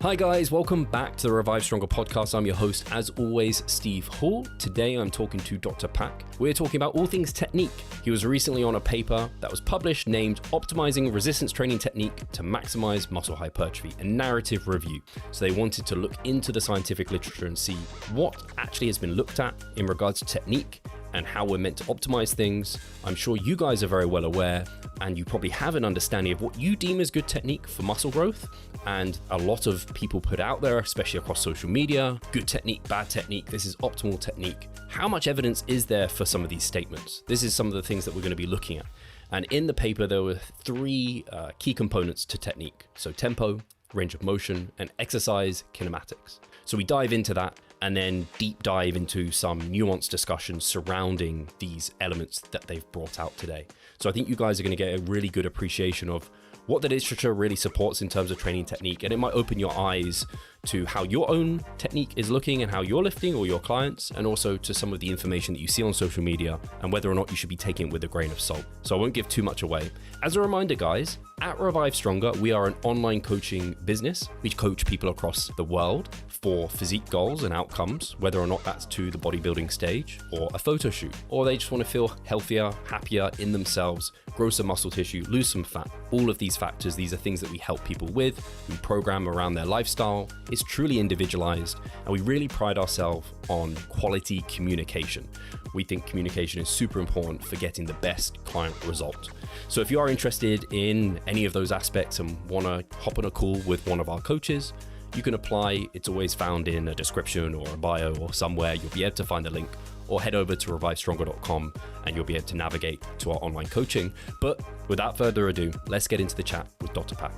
Hi guys, welcome back to the Revive Stronger podcast. I'm your host, as always, Steve Hall. Today I'm talking to Dr. Pak. We're talking about all things technique. He was recently on a paper that was published named Optimizing Resistance Training Technique to Maximize Muscle Hypertrophy, a narrative review. So they wanted to look into the scientific literature and see what actually has been looked at in regards to technique and how we're meant to optimize things. I'm sure you guys are very well aware, and you probably have an understanding of what you deem as good technique for muscle growth. And a lot of people put out there, especially across social media, good technique, bad technique, this is optimal technique. How much evidence is there for some of these statements? This is some of the things that we're going to be looking at. And in the paper, there were three key components to technique. So tempo, range of motion, and exercise kinematics. So we dive into that and then deep dive into some nuanced discussions surrounding these elements that they've brought out today. So I think you guys are going to get a really good appreciation of what the literature really supports in terms of training technique, and it might open your eyes to how your own technique is looking and how you're lifting, or your clients, and also to some of the information that you see on social media and whether or not you should be taking it with a grain of salt. So I won't give too much away. As a reminder, guys, at Revive Stronger, we are an online coaching business. We coach people across the world for physique goals and outcomes, whether or not that's to the bodybuilding stage or a photo shoot, or they just want to feel healthier, happier in themselves, grow some muscle tissue, lose some fat. All of these factors, these are things that we help people with. We program around their lifestyle. It's truly individualized, and we really pride ourselves on quality communication. We think communication is super important for getting the best client result. So if you are interested in any of those aspects and want to hop on a call with one of our coaches, you can apply. It's always found in a description or a bio or somewhere. You'll be able to find the link, or head over to revivestronger.com and you'll be able to navigate to our online coaching. But without further ado, let's get into the chat with Dr. Pak.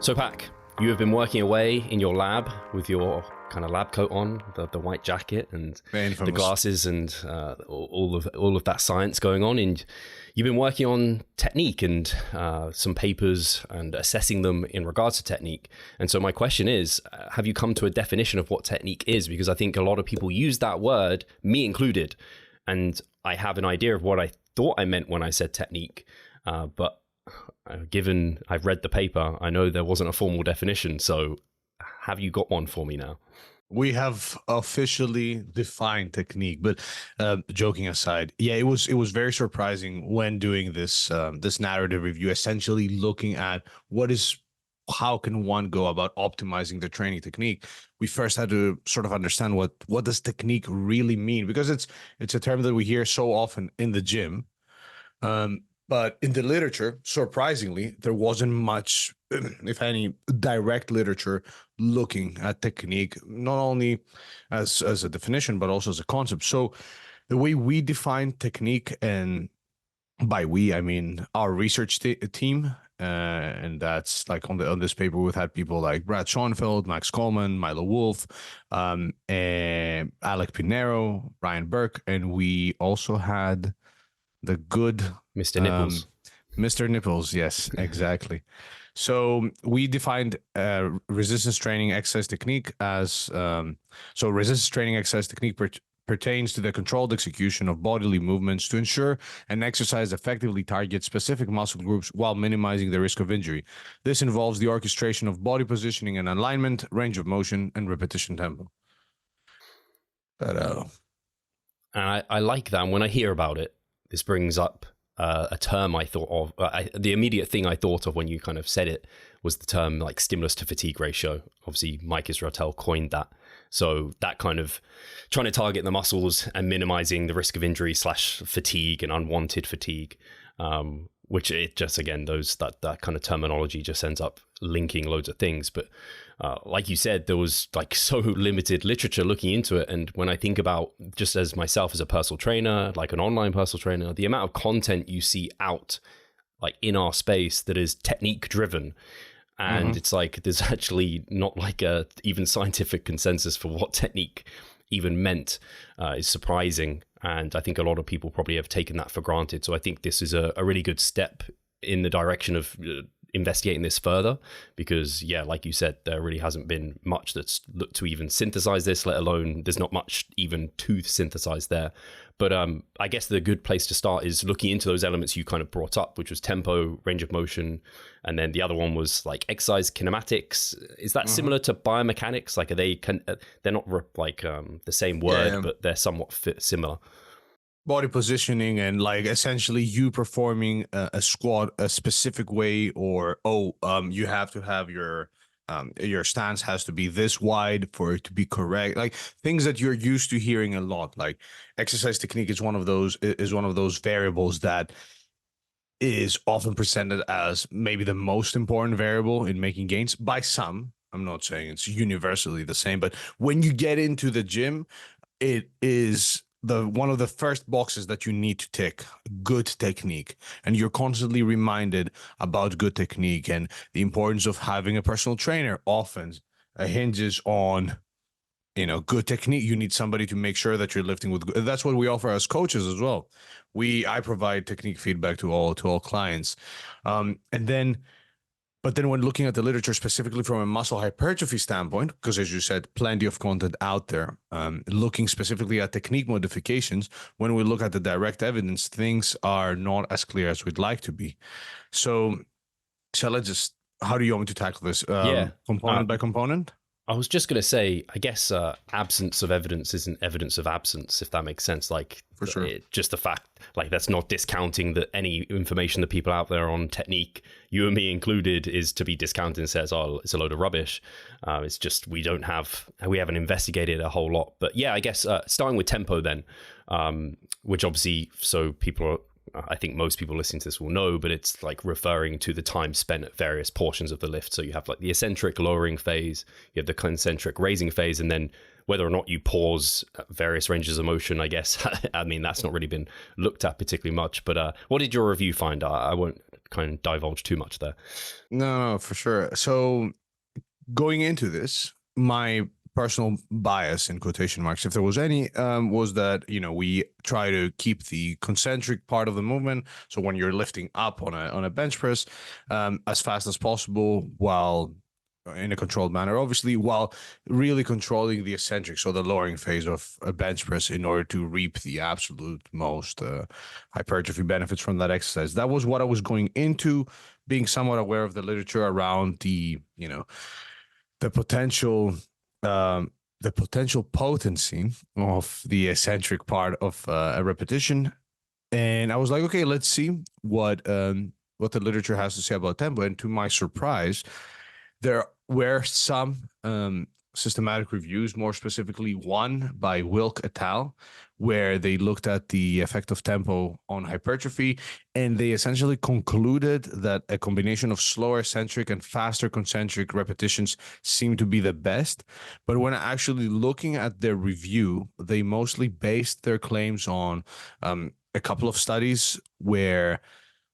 So Pak, you have been working away in your lab with your kind of lab coat on, the white jacket and the glasses and all of that science going on. And you've been working on technique and some papers and assessing them in regards to technique. And so my question is, have you come to a definition of what technique is? Because I think a lot of people use that word, me included, and I have an idea of what I thought I meant when I said technique, but given I've read the paper, I know there wasn't a formal definition. So have you got one for me now? We have officially defined technique, but joking aside, yeah, it was very surprising when doing this this narrative review, essentially looking at how can one go about optimizing the training technique. We first had to sort of understand what does technique really mean, because it's a term that we hear so often in the gym. But in the literature, surprisingly, there wasn't much, if any, direct literature looking at technique, not only as a definition, but also as a concept. So the way we define technique, and by we, I mean our research team, and that's like on this paper, we've had people like Brad Schoenfeld, Max Coleman, Milo Wolf, and Alec Pinero, Brian Burke, and we also had the good Mr. Nipples. Mr. Nipples, yes, exactly. So we defined resistance training exercise technique as resistance training exercise technique pertains to the controlled execution of bodily movements to ensure an exercise effectively targets specific muscle groups while minimizing the risk of injury. This involves the orchestration of body positioning and alignment, range of motion, and repetition tempo. But I like that. And when I hear about it, this brings up a term I thought of. The immediate thing I thought of when you kind of said it was the term like stimulus to fatigue ratio. Obviously, Mike Israetel coined that. So that kind of trying to target the muscles and minimizing the risk of injury / fatigue and unwanted fatigue, which it just, again, that kind of terminology just ends up linking loads of things. But like you said, there was like so limited literature looking into it. And when I think about just as myself as a personal trainer, like an online personal trainer, the amount of content you see out like in our space that is technique driven. And it's like, there's actually not like a even scientific consensus for what technique even meant, is surprising. And I think a lot of people probably have taken that for granted. So I think this is a really good step in the direction of investigating this further, because yeah, like you said, there really hasn't been much that's looked to even synthesize this, let alone there's not much even to synthesize there. But I guess the good place to start is looking into those elements you kind of brought up, which was tempo, range of motion, and then the other one was like exercise kinematics. Is that similar to biomechanics? Like, are they they're not the same word, but they're somewhat similar. Body positioning and like essentially you performing a squat a specific way, or you have to have your stance has to be this wide for it to be correct, like things that you're used to hearing a lot. Like exercise technique is one of those variables that is often presented as maybe the most important variable in making gains by some. I'm not saying it's universally the same, but when you get into the gym, it is the one of the first boxes that you need to tick: good technique. And you're constantly reminded about good technique, and the importance of having a personal trainer often hinges on good technique. You need somebody to make sure that you're lifting with good. That's what we offer as coaches as well. I provide technique feedback to all clients. But then when looking at the literature specifically from a muscle hypertrophy standpoint, because as you said, plenty of content out there, looking specifically at technique modifications, when we look at the direct evidence, things are not as clear as we'd like to be. So let's just, how do you want me to tackle this? Component by component? I was just going to say, I guess absence of evidence isn't evidence of absence, if that makes sense. Like, for sure, just the fact, like, that's not discounting that any information that people out there on technique, you and me included, is to be discounted and says, oh, it's a load of rubbish. It's just we haven't investigated a whole lot. But yeah, I guess starting with tempo then, which obviously, so I think most people listening to this will know, but it's like referring to the time spent at various portions of the lift. So you have like the eccentric lowering phase, you have the concentric raising phase, and then whether or not you pause at various ranges of motion, I guess. I mean, that's not really been looked at particularly much. But what did your review find? I won't kind of divulge too much there. No, for sure. So going into this, my personal bias, in quotation marks, if there was any, was that we try to keep the concentric part of the movement, so when you're lifting up on a bench press, as fast as possible, while in a controlled manner, obviously, while really controlling the eccentric, so the lowering phase of a bench press, in order to reap the absolute most hypertrophy benefits from that exercise. That was what I was going into, being somewhat aware of the literature around the potential potency of the eccentric part of a repetition. And I was like, okay, let's see what the literature has to say about tempo. And to my surprise, there were some systematic reviews, more specifically one by Wilk et al., where they looked at the effect of tempo on hypertrophy, and they essentially concluded that a combination of slower eccentric and faster concentric repetitions seemed to be the best. But when actually looking at their review, they mostly based their claims on a couple of studies where,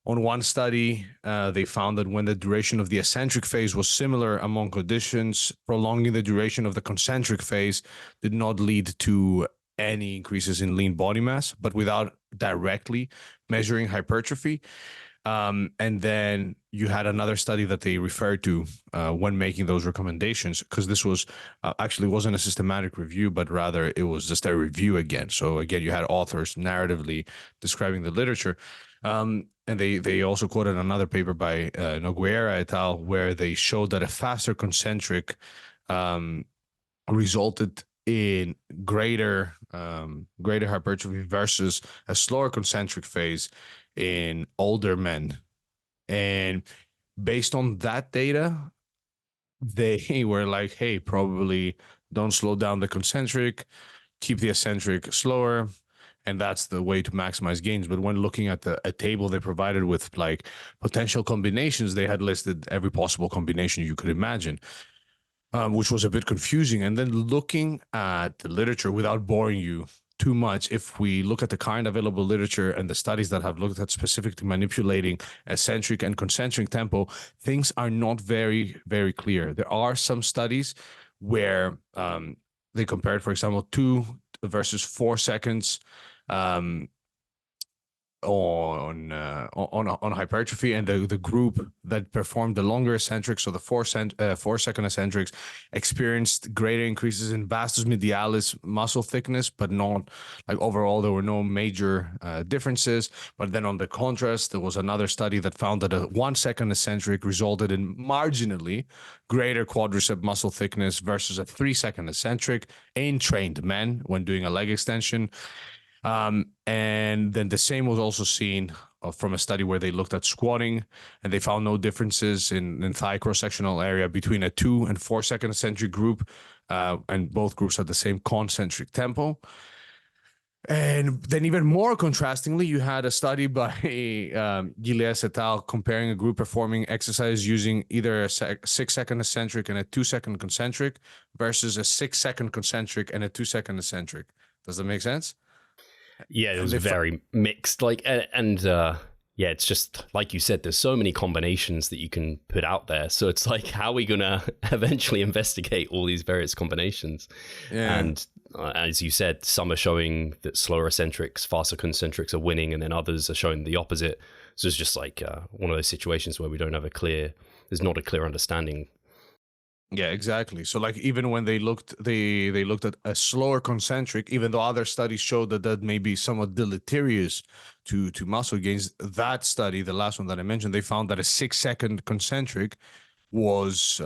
on one study, they found that when the duration of the eccentric phase was similar among conditions, prolonging the duration of the concentric phase did not lead to any increases in lean body mass, but without directly measuring hypertrophy. And then you had another study that they referred to when making those recommendations, because this was actually wasn't a systematic review, but rather it was just a review again. So again, you had authors narratively describing the literature. And they also quoted another paper by Nogueira et al., where they showed that a faster concentric resulted in greater hypertrophy versus a slower concentric phase in older men. And based on that data, they were like, hey, probably don't slow down the concentric, keep the eccentric slower, and that's the way to maximize gains. But when looking at a table they provided with like potential combinations, they had listed every possible combination you could imagine, which was a bit confusing. And then looking at the literature, without boring you too much, if we look at the current available literature and the studies that have looked at specifically manipulating eccentric and concentric tempo, things are not very, very clear. There are some studies where they compared, for example, 2 versus 4 seconds on hypertrophy, and the group that performed the longer eccentrics, so the 4 second eccentrics, experienced greater increases in vastus medialis muscle thickness, but not like overall there were no major differences. But then on the contrast, there was another study that found that a 1 second eccentric resulted in marginally greater quadricep muscle thickness versus a 3 second eccentric in trained men when doing a leg extension. And then the same was also seen from a study where they looked at squatting, and they found no differences in thigh cross-sectional area between a 2 and 4 second eccentric group, and both groups had the same concentric tempo. And then even more contrastingly, you had a study by Gilles et al. Comparing a group performing exercise using either a 6 second eccentric and a 2 second concentric versus a 6 second concentric and a 2 second eccentric. Does that make sense? Yeah, it was very mixed. Like, and yeah, it's just like you said, there's so many combinations that you can put out there. So it's like, how are we going to eventually investigate all these various combinations? Yeah. And as you said, some are showing that slower eccentrics, faster concentrics are winning, and then others are showing the opposite. So it's just like one of those situations where we don't have there's not a clear understanding. Yeah, exactly. So like even when they looked at a slower concentric, even though other studies showed that may be somewhat deleterious to muscle gains, that study, the last one that I mentioned, they found that a 6 second concentric was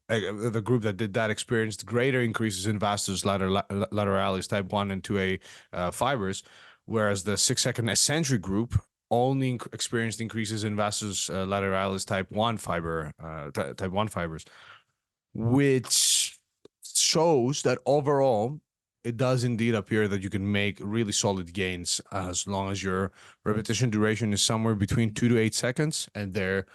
the group that did that experienced greater increases in vastus lateralis type 1 and 2A fibers, whereas the 6 second eccentric group only experienced increases in vastus lateralis type 1 type 1 fibers, which shows that overall it does indeed appear that you can make really solid gains as long as your repetition duration is somewhere between 2 to 8 seconds, and there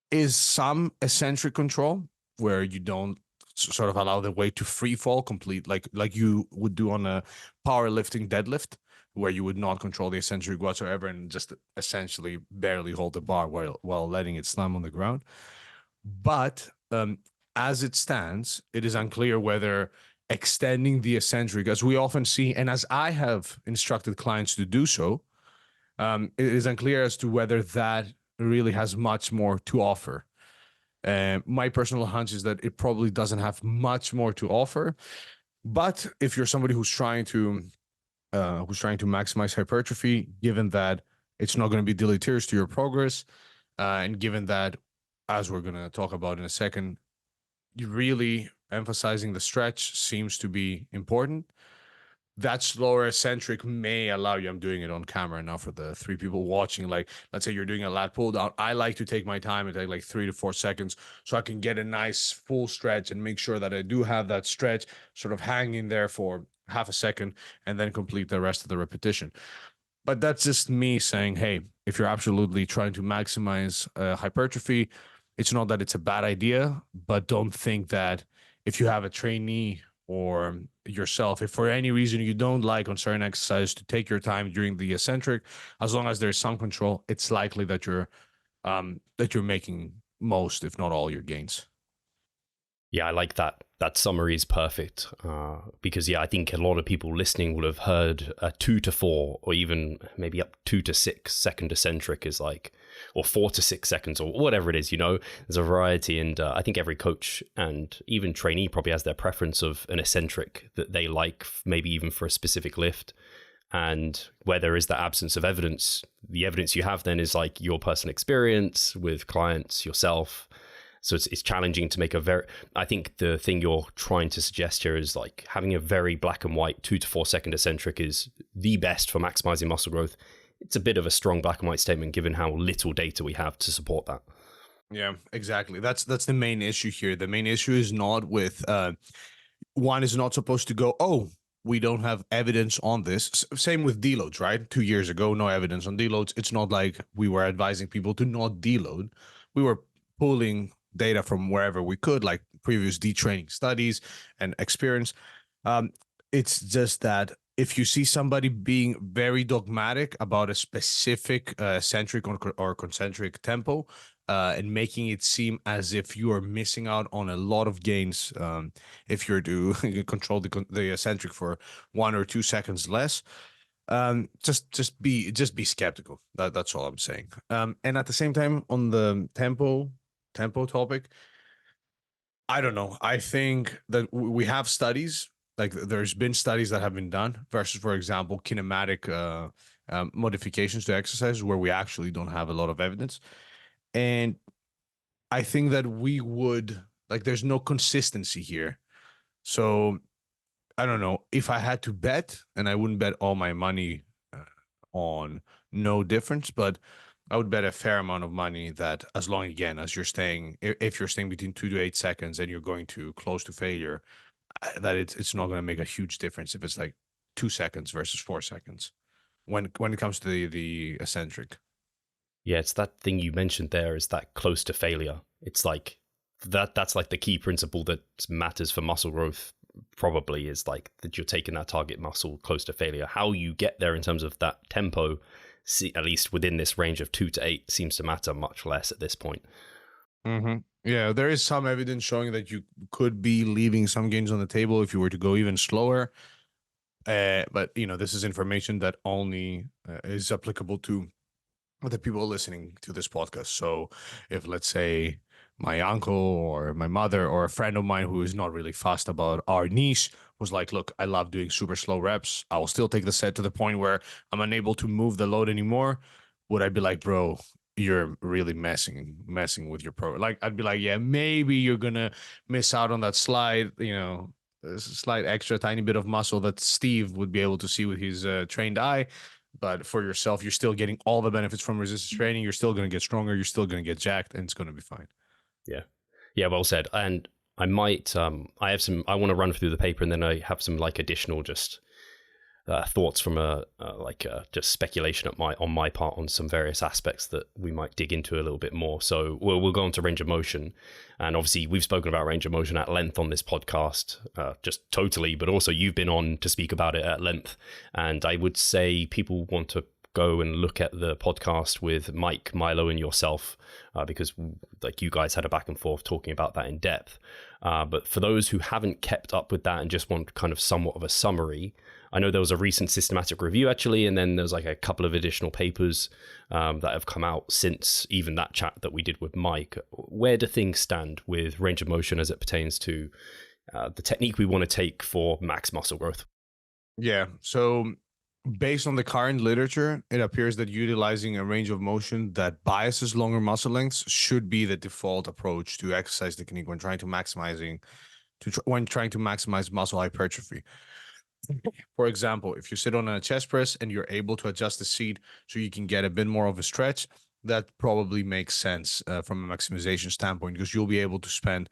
is some eccentric control where you don't sort of allow the weight to free fall complete, like you would do on a powerlifting deadlift, where you would not control the eccentric whatsoever and just essentially barely hold the bar while letting it slam on the ground. But as it stands, it is unclear whether extending the eccentric, as we often see, and as I have instructed clients to do so, it is unclear as to whether that really has much more to offer. My personal hunch is that it probably doesn't have much more to offer. But if you're somebody who's trying to maximize hypertrophy, given that it's not going to be deleterious to your progress, and given that, as we're going to talk about in a second, you really emphasizing the stretch seems to be important, that slower eccentric may allow you. I'm doing it on camera now for the 3 people watching. Like, let's say you're doing a lat pull down. I like to take my time and take like 3 to 4 seconds so I can get a nice full stretch and make sure that I do have that stretch sort of hanging there for half a second and then complete the rest of the repetition. But that's just me saying, hey, if you're absolutely trying to maximize hypertrophy, it's not that it's a bad idea, but don't think that if you have a trainee or yourself, if for any reason you don't like on certain exercises to take your time during the eccentric, as long as there's some control, it's likely that you're making most, if not all, your gains. Yeah, I like that. That summary is perfect because, yeah, I think a lot of people listening will have heard a 2 to 4 or even maybe up 2 to 6 second eccentric is like, or 4 to 6 seconds or whatever it is, you know, there's a variety. And I think every coach and even trainee probably has their preference of an eccentric that they like, maybe even for a specific lift. And where there is the absence of evidence, the evidence you have then is like your personal experience with clients, yourself. So it's challenging to make I think the thing you're trying to suggest here is like having a very black and white 2 to 4 second eccentric is the best for maximizing muscle growth. It's a bit of a strong black and white statement given how little data we have to support that. Yeah, exactly. That's the main issue here. The main issue is not with one is not supposed to go, oh, we don't have evidence on this. Same with deloads, right? 2 years ago, no evidence on deloads. It's not like we were advising people to not deload. We were pulling data from wherever we could, like previous detraining studies and experience. It's just that if you see somebody being very dogmatic about a specific eccentric or concentric tempo, and making it seem as if you are missing out on a lot of gains if you're to control the eccentric for 1 or 2 seconds less, Just be skeptical. That's all I'm saying. And at the same time, on the tempo topic, I don't know. I think that we have studies, like there's been studies that have been done versus, for example, kinematic modifications to exercise where we actually don't have a lot of evidence. And I think that we would, like, there's no consistency here. So I don't know if I had to bet, and I wouldn't bet all my money on no difference, but I would bet a fair amount of money that as long, again, as you're staying, if you're staying between 2 to 8 seconds and you're going to close to failure, that it's not going to make a huge difference if it's like 2 seconds versus 4 seconds when it comes to the eccentric. Yeah, it's that thing you mentioned there, is that close to failure. It's like that's like the key principle that matters for muscle growth, probably, is like that you're taking that target muscle close to failure. How you get there in terms of that tempo, at least within this range of 2 to 8, seems to matter much less at this point. Mm-hmm. Yeah, there is some evidence showing that you could be leaving some gains on the table if you were to go even slower. But this is information that only is applicable to the people listening to this podcast. So if, let's say, my uncle or my mother or a friend of mine who is not really fussed about our niche was like, look, I love doing super slow reps, I will still take the set to the point where I'm unable to move the load anymore, would I be like, bro, you're really messing with your pro? Like, I'd be like, yeah, maybe you're gonna miss out on that slide, a slight extra tiny bit of muscle that Steve would be able to see with his trained eye. But for yourself, you're still getting all the benefits from resistance training. You're still going to get stronger. You're still going to get jacked, and it's going to be fine. Yeah, well said. And I might, I want to run through the paper, and then I have some like additional just thoughts from just speculation on my part on some various aspects that we might dig into a little bit more. So we'll go on to range of motion, and obviously we've spoken about range of motion at length on this podcast, just totally, but also you've been on to speak about it at length. And I would say people want to go and look at the podcast with Mike, Milo, and yourself, because like you guys had a back and forth talking about that in depth. But for those who haven't kept up with that and just want kind of somewhat of a summary, I know there was a recent systematic review actually, and then there's like a couple of additional papers that have come out since even that chat that we did with Mike. Where do things stand with range of motion as it pertains to the technique we want to take for max muscle growth? Yeah. So based on the current literature, it appears that utilizing a range of motion that biases longer muscle lengths should be the default approach to exercise technique when trying to maximize muscle hypertrophy. For example, if you sit on a chest press and you're able to adjust the seat so you can get a bit more of a stretch, that probably makes sense from a maximization standpoint, because you'll be able to spend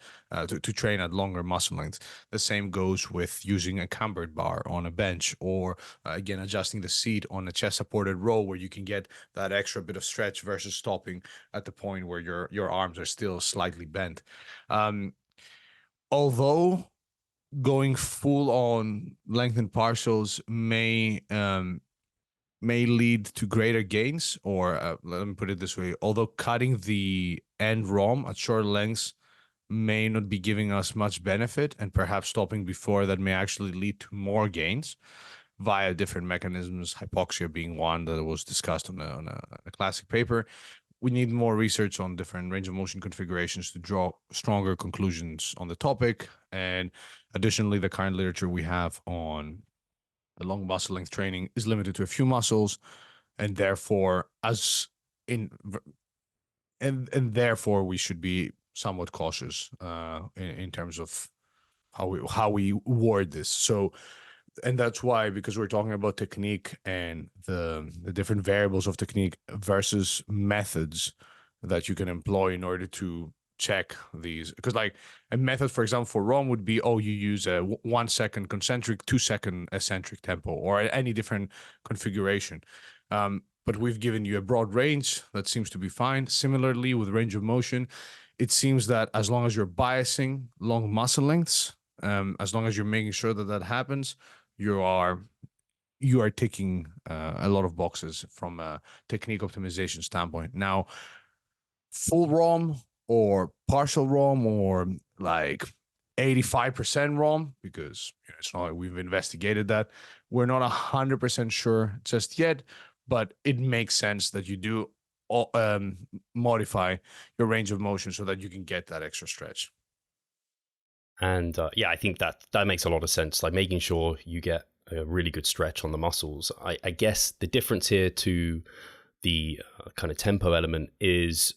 to train at longer muscle lengths. The same goes with using a cambered bar on a bench, or again, adjusting the seat on a chest supported row where you can get that extra bit of stretch versus stopping at the point where your arms are still slightly bent. Although going full on lengthened partials may lead to greater gains, or let me put it this way, although cutting the end ROM at short lengths may not be giving us much benefit, and perhaps stopping before that may actually lead to more gains via different mechanisms, hypoxia being one that was discussed on a classic paper. We need more research on different range of motion configurations to draw stronger conclusions on the topic. And additionally, the current literature we have on the long muscle length training is limited to a few muscles, and therefore therefore we should be somewhat cautious in terms of how we word this. So, and that's why, because we're talking about technique and the different variables of technique versus methods that you can employ in order to check these, because like a method, for example, for ROM would be, you use a 1 second concentric, 2 second eccentric tempo, or any different configuration. But we've given you a broad range that seems to be fine. Similarly, with range of motion, it seems that as long as you're biasing long muscle lengths, as long as you're making sure that happens, you are ticking a lot of boxes from a technique optimization standpoint. Now, full ROM or partial ROM, or like 85% wrong, because it's not like we've investigated that. We're not 100% sure just yet, but it makes sense that you do modify your range of motion so that you can get that extra stretch. And I think that makes a lot of sense. Like making sure you get a really good stretch on the muscles. I guess the difference here to the kind of tempo element is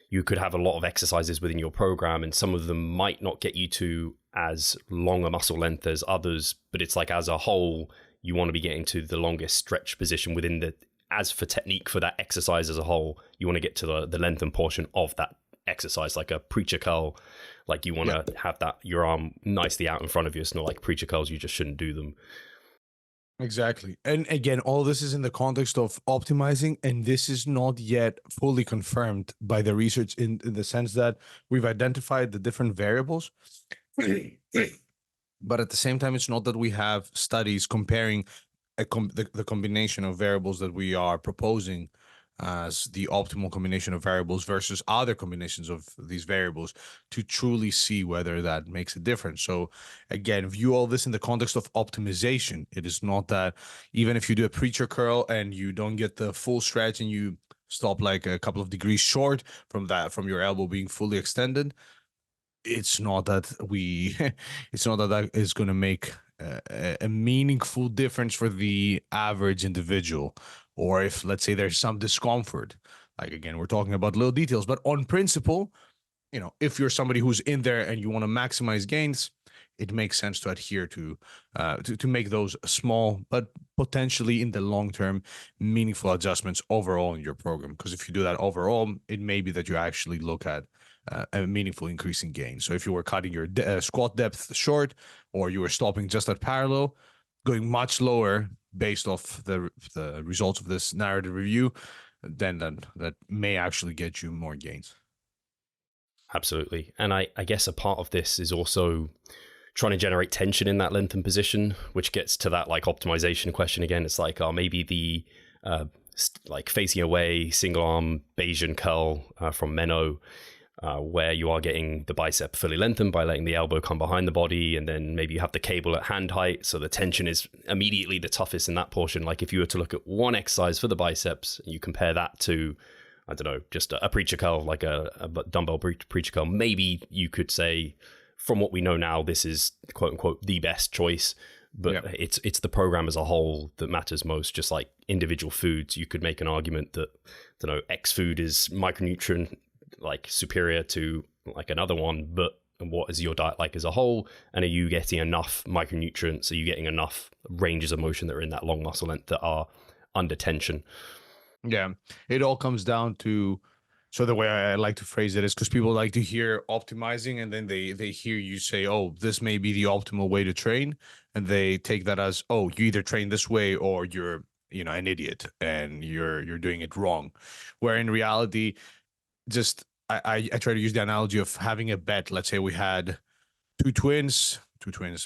you could have a lot of exercises within your program, and some of them might not get you to as long a muscle length as others, but it's like as a whole, you want to be getting to the longest stretch position within the, as for technique for that exercise as a whole, you want to get to the lengthened portion of that exercise, like a preacher curl. Like you want to have that, your arm nicely out in front of you. It's not like preacher curls, you just shouldn't do them. Exactly. And again, all this is in the context of optimizing, and this is not yet fully confirmed by the research in the sense that we've identified the different variables. But at the same time, it's not that we have studies comparing the combination of variables that we are proposing as the optimal combination of variables versus other combinations of these variables to truly see whether that makes a difference. So again, view all this in the context of optimization. It is not that even if you do a preacher curl and you don't get the full stretch and you stop like a couple of degrees short from your elbow being fully extended, it's not that it's not that that is going to make a meaningful difference for the average individual. Or if, let's say, there's some discomfort, like, again, we're talking about little details, but on principle, if you're somebody who's in there and you want to maximize gains, it makes sense to adhere to make those small, but potentially in the long term, meaningful adjustments overall in your program. Because if you do that overall, it may be that you actually look at a meaningful increase in gain. So if you were cutting your squat depth short, or you were stopping just at parallel, going much lower based off the results of this narrative review, then that may actually get you more gains. Absolutely. And I guess a part of this is also trying to generate tension in that lengthened position, which gets to that like optimization question again. It's like, maybe the like facing away single arm Bayesian curl from Menno, where you are getting the bicep fully lengthened by letting the elbow come behind the body, and then maybe you have the cable at hand height, so the tension is immediately the toughest in that portion. Like if you were to look at one exercise for the biceps and you compare that to, I don't know, just a preacher curl, like a dumbbell preacher curl, maybe you could say, from what we know now, this is quote unquote the best choice. But it's the program as a whole that matters most. Just like individual foods, you could make an argument that, I don't know, X food is micronutrient like superior to like another one, but what is your diet like as a whole? And are you getting enough micronutrients? Are you getting enough ranges of motion that are in that long muscle length that are under tension? Yeah, it all comes down to, so the way I like to phrase it is, because people like to hear optimizing and then they hear you say, oh, this may be the optimal way to train, and they take that as, oh, you either train this way or you're an idiot and you're doing it wrong, where in reality, just I try to use the analogy of having a bet. Let's say we had two twins,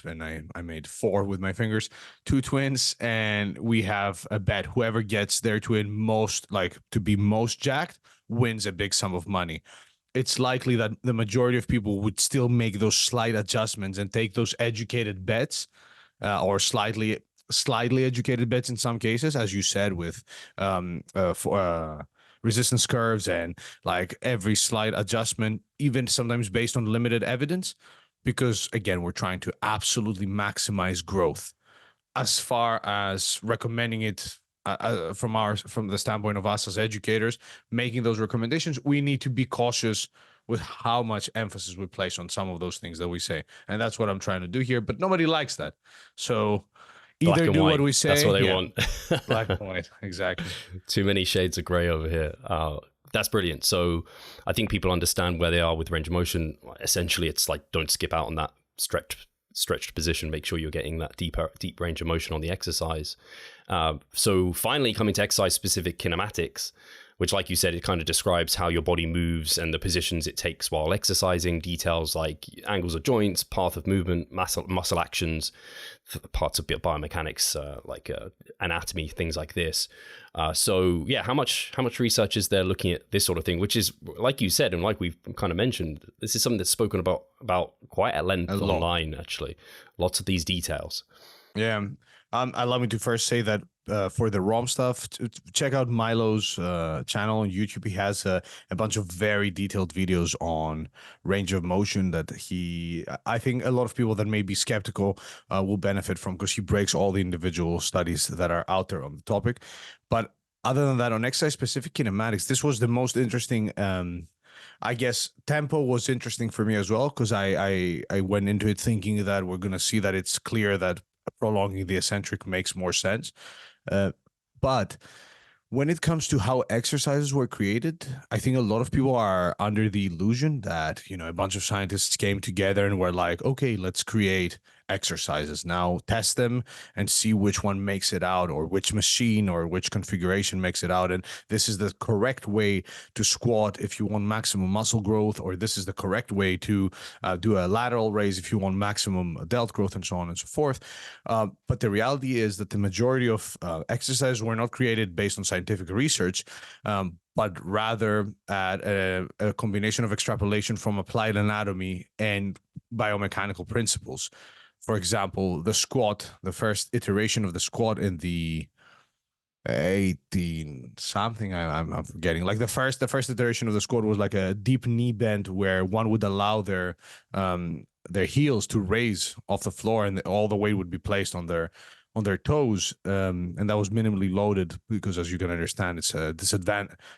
and I made four with my fingers, two twins, and we have a bet. Whoever gets their twin most, like to be most jacked, wins a big sum of money. It's likely that the majority of people would still make those slight adjustments and take those educated bets, or slightly educated bets in some cases, as you said, with resistance curves and like every slight adjustment, even sometimes based on limited evidence, because again, we're trying to absolutely maximize growth. As far as recommending it from the standpoint of us as educators making those recommendations, we need to be cautious with how much emphasis we place on some of those things that we say, and that's what I'm trying to do here. But nobody likes that, so either do what we say. That's what they want. Black and white, exactly. Too many shades of gray over here. That's brilliant. So I think people understand where they are with range of motion. Essentially, it's like, don't skip out on that stretched position. Make sure you're getting that deep range of motion on the exercise. So finally, coming to exercise specific kinematics, which, like you said, it kind of describes how your body moves and the positions it takes while exercising, details like angles of joints, path of movement, muscle actions, parts of biomechanics, like anatomy, things like this. So yeah, how much research is there looking at this sort of thing, which is, like you said, and like we've kind of mentioned, this is something that's spoken about quite at length online, actually. Lots of these details. Yeah. Allow me to first say that for the ROM stuff, check out Milo's channel on YouTube. He has a bunch of very detailed videos on range of motion that I think a lot of people that may be skeptical will benefit from, because he breaks all the individual studies that are out there on the topic. But other than that, on exercise-specific kinematics, this was the most interesting. I guess tempo was interesting for me as well, because I went into it thinking that we're going to see that it's clear that prolonging the eccentric makes more sense. But when it comes to how exercises were created, I think a lot of people are under the illusion that, a bunch of scientists came together and were like, okay, let's create exercises now, test them and see which one makes it out, or which machine or which configuration makes it out. And this is the correct way to squat if you want maximum muscle growth, or this is the correct way to do a lateral raise if you want maximum delt growth, and so on and so forth. But the reality is that the majority of exercises were not created based on scientific research, but rather at a combination of extrapolation from applied anatomy and biomechanical principles. For example, the squat, the first iteration of the squat in the 18 something, I'm forgetting. Like the first iteration of the squat was like a deep knee bend, where one would allow their heels to raise off the floor, and all the weight would be placed on their toes, and that was minimally loaded, because, as you can understand, it's a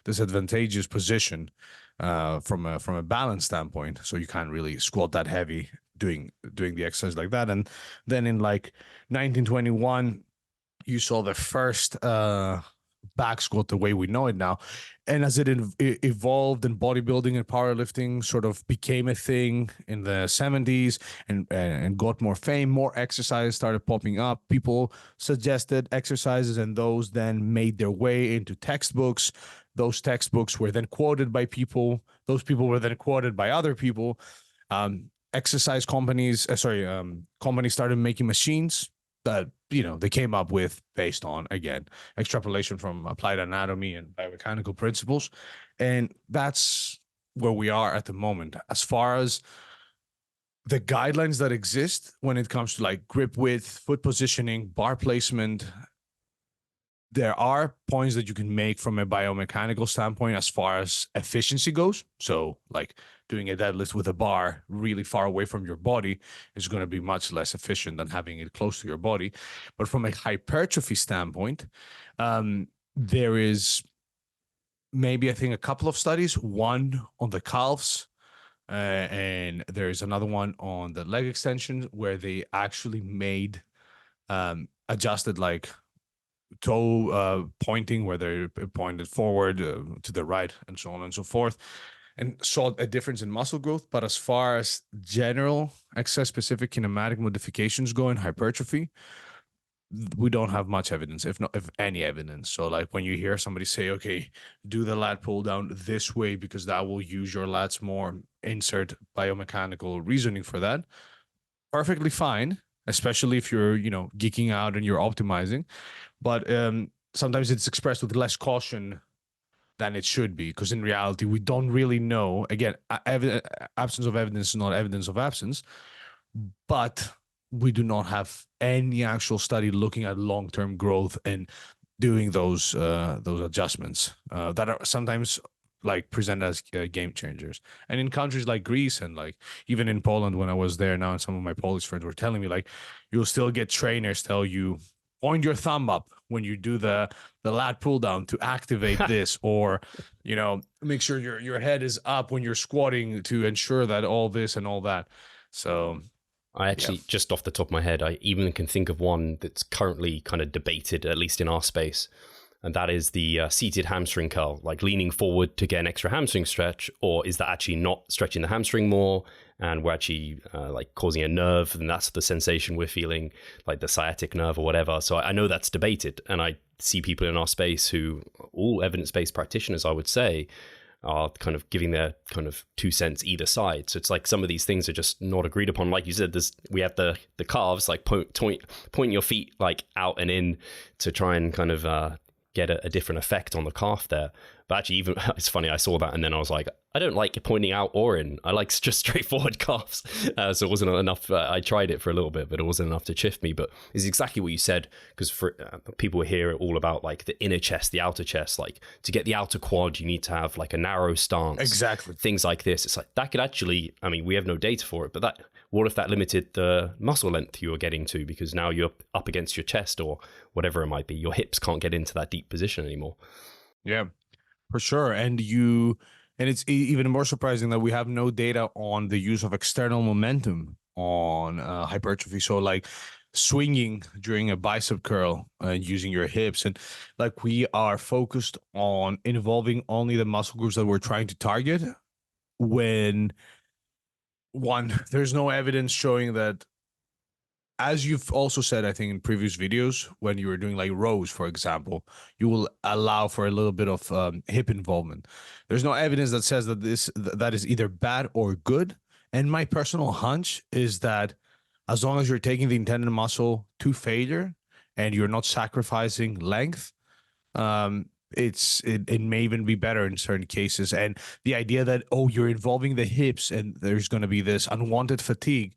disadvantageous position from a balance standpoint. So you can't really squat that heavy doing the exercise like that. And then in like 1921, you saw the first back squat the way we know it now. And as it evolved, and bodybuilding and powerlifting sort of became a thing in the 70s and got more fame, more exercise started popping up. People suggested exercises, and those then made their way into textbooks. Those textbooks were then quoted by people. Those people were then quoted by other people. Exercise companies started making machines that they came up with based on, again, extrapolation from applied anatomy and biomechanical principles. And that's where we are at the moment. As far as the guidelines that exist when it comes to like grip width, foot positioning, bar placement, there are points that you can make from a biomechanical standpoint as far as efficiency goes. So like doing a deadlift with a bar really far away from your body is going to be much less efficient than having it close to your body. But from a hypertrophy standpoint, there is maybe, I think, a couple of studies, one on the calves, and there's another one on the leg extension, where they actually made adjusted like toe pointing, where they pointed forward, to the right, and so on and so forth, and saw a difference in muscle growth. But as far as general exercise-specific kinematic modifications go in hypertrophy, we don't have much evidence, if any evidence. So like when you hear somebody say, okay, do the lat pull down this way because that will use your lats more, insert biomechanical reasoning for that, perfectly fine, especially if you're, geeking out and you're optimizing. But sometimes it's expressed with less caution than it should be, because in reality, we don't really know. Again, absence of evidence is not evidence of absence, but we do not have any actual study looking at long-term growth and doing those adjustments that are sometimes like presented as game changers. And in countries like Greece and like even in Poland, when I was there now, and some of my Polish friends were telling me, like, you'll still get trainers tell you, point your thumb up when you do the lat pull down to activate this, or make sure your head is up when you're squatting to ensure that all this and all that. So I actually, just off the top of my head, I even can think of one that's currently kind of debated, at least in our space, and that is the seated hamstring curl, like leaning forward to get an extra hamstring stretch, or is that actually not stretching the hamstring more, and we're actually like causing a nerve, and that's the sensation we're feeling, like the sciatic nerve or whatever. So I know that's debated, and I see people in our space who, all evidence-based practitioners, I would say, are kind of giving their kind of 2 cents either side. So it's like some of these things are just not agreed upon. Like you said, we have the calves, like point your feet like out and in to try and kind of get a different effect on the calf there. But actually, even it's funny, I saw that and then I was like, I don't like pointing out or in. I like just straightforward calves. So it wasn't enough. I tried it for a little bit, but it wasn't enough to shift me. But it's exactly what you said, because for people hear all about like the inner chest, the outer chest. Like to get the outer quad, you need to have like a narrow stance. Exactly. Things like this. It's like that could actually, I mean, we have no data for it, but what if that limited the muscle length you were getting to, because now you're up against your chest or whatever it might be. Your hips can't get into that deep position anymore. Yeah, for sure. And it's even more surprising that we have no data on the use of external momentum on hypertrophy. So like swinging during a bicep curl and using your hips, and like we are focused on involving only the muscle groups that we're trying to target, when there's no evidence showing that, as you've also said, I think in previous videos, when you were doing like rows, for example, you will allow for a little bit of hip involvement. There's no evidence that says that that is either bad or good. And my personal hunch is that as long as you're taking the intended muscle to failure and you're not sacrificing length, it may even be better in certain cases. And the idea that, oh, you're involving the hips and there's going to be this unwanted fatigue,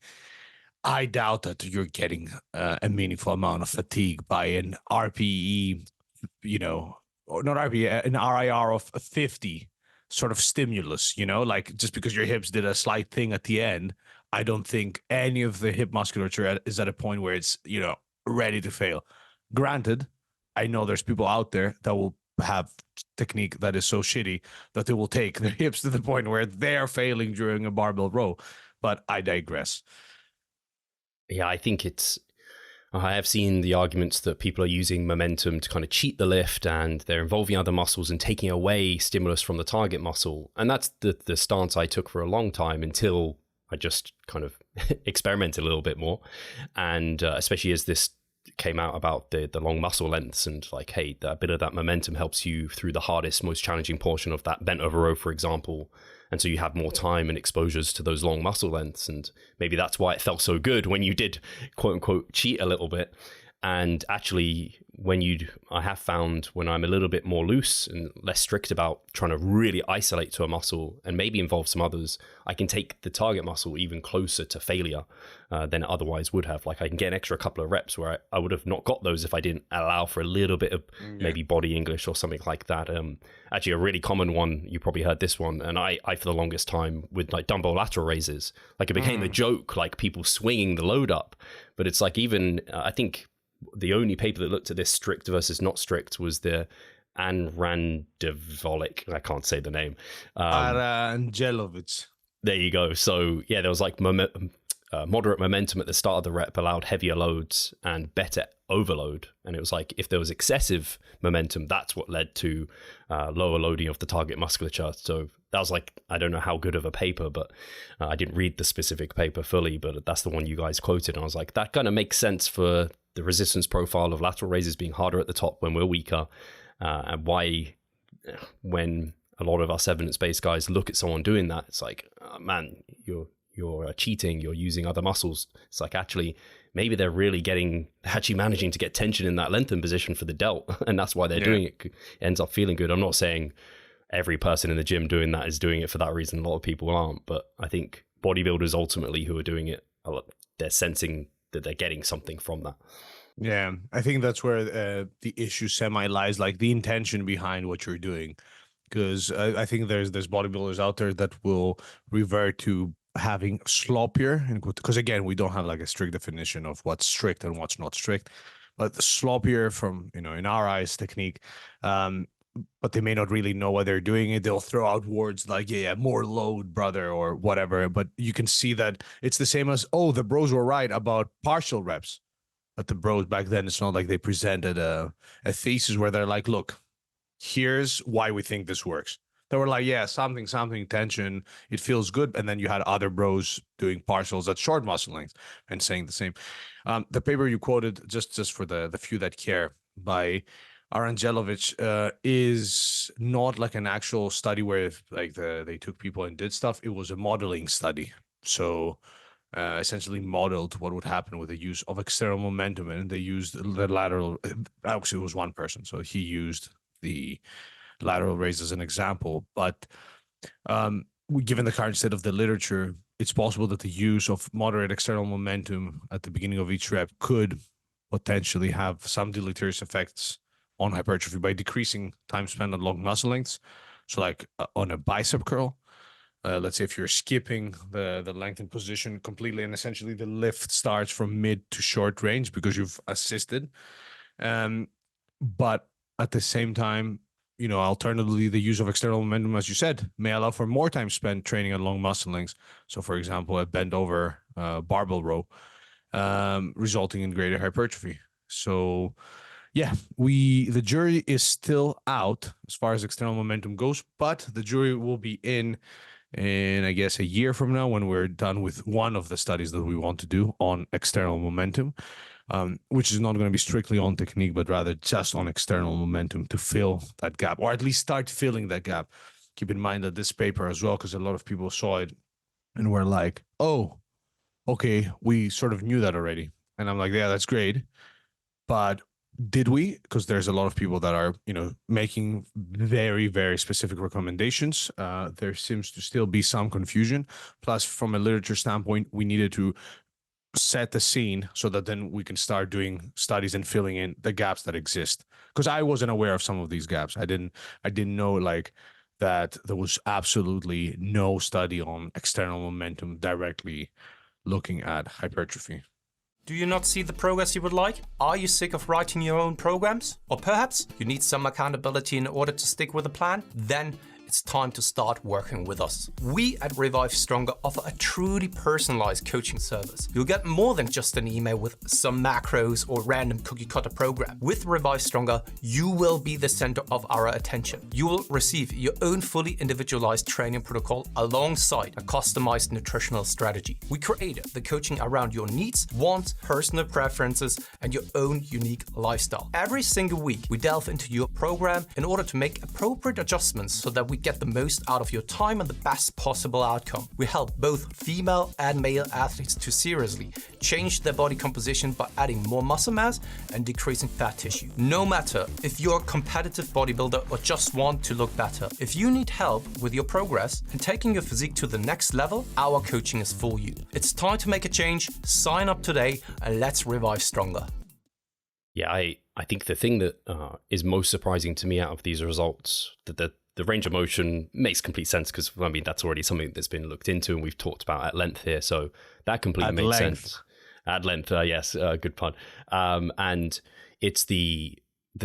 I doubt that you're getting a meaningful amount of fatigue by an RPE, or not RPE, an RIR of 50 sort of stimulus, like just because your hips did a slight thing at the end, I don't think any of the hip musculature is at a point where it's, ready to fail. Granted, I know there's people out there that will have technique that is so shitty that they will take their hips to the point where they're failing during a barbell row, but I digress. Yeah, I think I have seen the arguments that people are using momentum to kind of cheat the lift, and they're involving other muscles and taking away stimulus from the target muscle. And that's the stance I took for a long time, until I just kind of experimented a little bit more. And especially as this came out about the long muscle lengths, and like, hey, a bit of that momentum helps you through the hardest, most challenging portion of that bent over row, for example. And so you have more time and exposures to those long muscle lengths. And maybe that's why it felt so good when you did, quote unquote, cheat a little bit. And actually, I have found when I'm a little bit more loose and less strict about trying to really isolate to a muscle and maybe involve some others, I can take the target muscle even closer to failure than it otherwise would have. Like I can get an extra couple of reps where I would have not got those if I didn't allow for a little bit of maybe body English or something like that. Actually, a really common one, you probably heard this one, and I for the longest time with like dumbbell lateral raises, like it became a joke, like people swinging the load up. But it's like, even I think the only paper that looked at this strict versus not strict was the Anrandevolic. I can't say the name. Arangelovic. There you go. So yeah, there was like moderate momentum at the start of the rep allowed heavier loads and better overload. And it was like, if there was excessive momentum, that's what led to lower loading of the target musculature. So that was like, I don't know how good of a paper, but I didn't read the specific paper fully, but that's the one you guys quoted. And I was like, that kind of makes sense for the resistance profile of lateral raises being harder at the top when we're weaker, and why when a lot of us evidence-based guys look at someone doing that, it's like, oh, man, you're cheating, you're using other muscles. It's like, actually, maybe they're actually managing to get tension in that lengthened position for the delt, and that's why they're doing it. It ends up feeling good. I'm not saying every person in the gym doing that is doing it for that reason. A lot of people aren't, but I think bodybuilders ultimately who are doing it, they're sensing that they're getting something from that. Yeah, I think that's where the issue semi lies, like the intention behind what you're doing. Because I think there's bodybuilders out there that will revert to having sloppier, and because again, we don't have like a strict definition of what's strict and what's not strict, but sloppier from, in our eyes, technique. But they may not really know what they're doing. It they'll throw out words like, yeah, more load, brother, or whatever. But you can see that it's the same as, oh, the bros were right about partial reps. But the bros back then, it's not like they presented a thesis where they're like, look, here's why we think this works. They were like, yeah, something, tension, it feels good. And then you had other bros doing partials at short muscle length and saying the same. The paper you quoted, just for the few that care, by Arangelovich, is not like an actual study where like they took people and did stuff. It was a modeling study. So essentially modeled what would happen with the use of external momentum, and they used the lateral. Actually, it was one person, so he used the lateral raise as an example. But given the current state of the literature, it's possible that the use of moderate external momentum at the beginning of each rep could potentially have some deleterious effects on hypertrophy by decreasing time spent on long muscle lengths. So like on a bicep curl, let's say if you're skipping the lengthened position completely, and essentially the lift starts from mid to short range because you've assisted. But at the same time, alternatively, the use of external momentum, as you said, may allow for more time spent training at long muscle lengths. So, for example, a bent over barbell row, resulting in greater hypertrophy. So, yeah, the jury is still out as far as external momentum goes, but the jury will be in I guess a year from now when we're done with one of the studies that we want to do on external momentum. Which is not going to be strictly on technique, but rather just on external momentum to fill that gap, or at least start filling that gap. Keep in mind that this paper as well, because a lot of people saw it and were like, oh, okay, we sort of knew that already. And I'm like, yeah, that's great. But did we? Because there's a lot of people that are, making very, very specific recommendations. There seems to still be some confusion. Plus, from a literature standpoint, we needed to set the scene so that then we can start doing studies and filling in the gaps that exist, because I wasn't aware of some of these gaps. I didn't know like that there was absolutely no study on external momentum directly looking at hypertrophy. Do you not see the progress you would like? Are you sick of writing your own programs? Or perhaps you need some accountability in order to stick with a plan? Then it's time to start working with us. We at Revive Stronger offer a truly personalized coaching service. You'll get more than just an email with some macros or random cookie cutter program. With Revive Stronger, you will be the center of our attention. You will receive your own fully individualized training protocol alongside a customized nutritional strategy. We created the coaching around your needs, wants, personal preferences, and your own unique lifestyle. Every single week, we delve into your program in order to make appropriate adjustments so that we get the most out of your time and the best possible outcome. We help both female and male athletes to seriously change their body composition by adding more muscle mass and decreasing fat tissue. No matter if you're a competitive bodybuilder or just want to look better, if you need help with your progress and taking your physique to the next level, our coaching is for you. It's time to make a change. Sign up today and let's revive stronger. Yeah, I think the thing that is most surprising to me out of these results, that the range of motion makes complete sense, because I mean that's already something that's been looked into and we've talked about at length here, so that completely makes sense. At length, yes, good pun. And it's the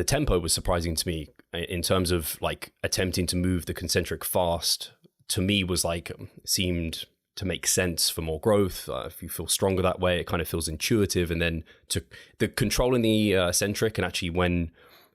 tempo was surprising to me in terms of like attempting to move the concentric fast. To me, was like seemed to make sense for more growth. If you feel stronger that way, it kind of feels intuitive. And then to the controlling the eccentric, and actually when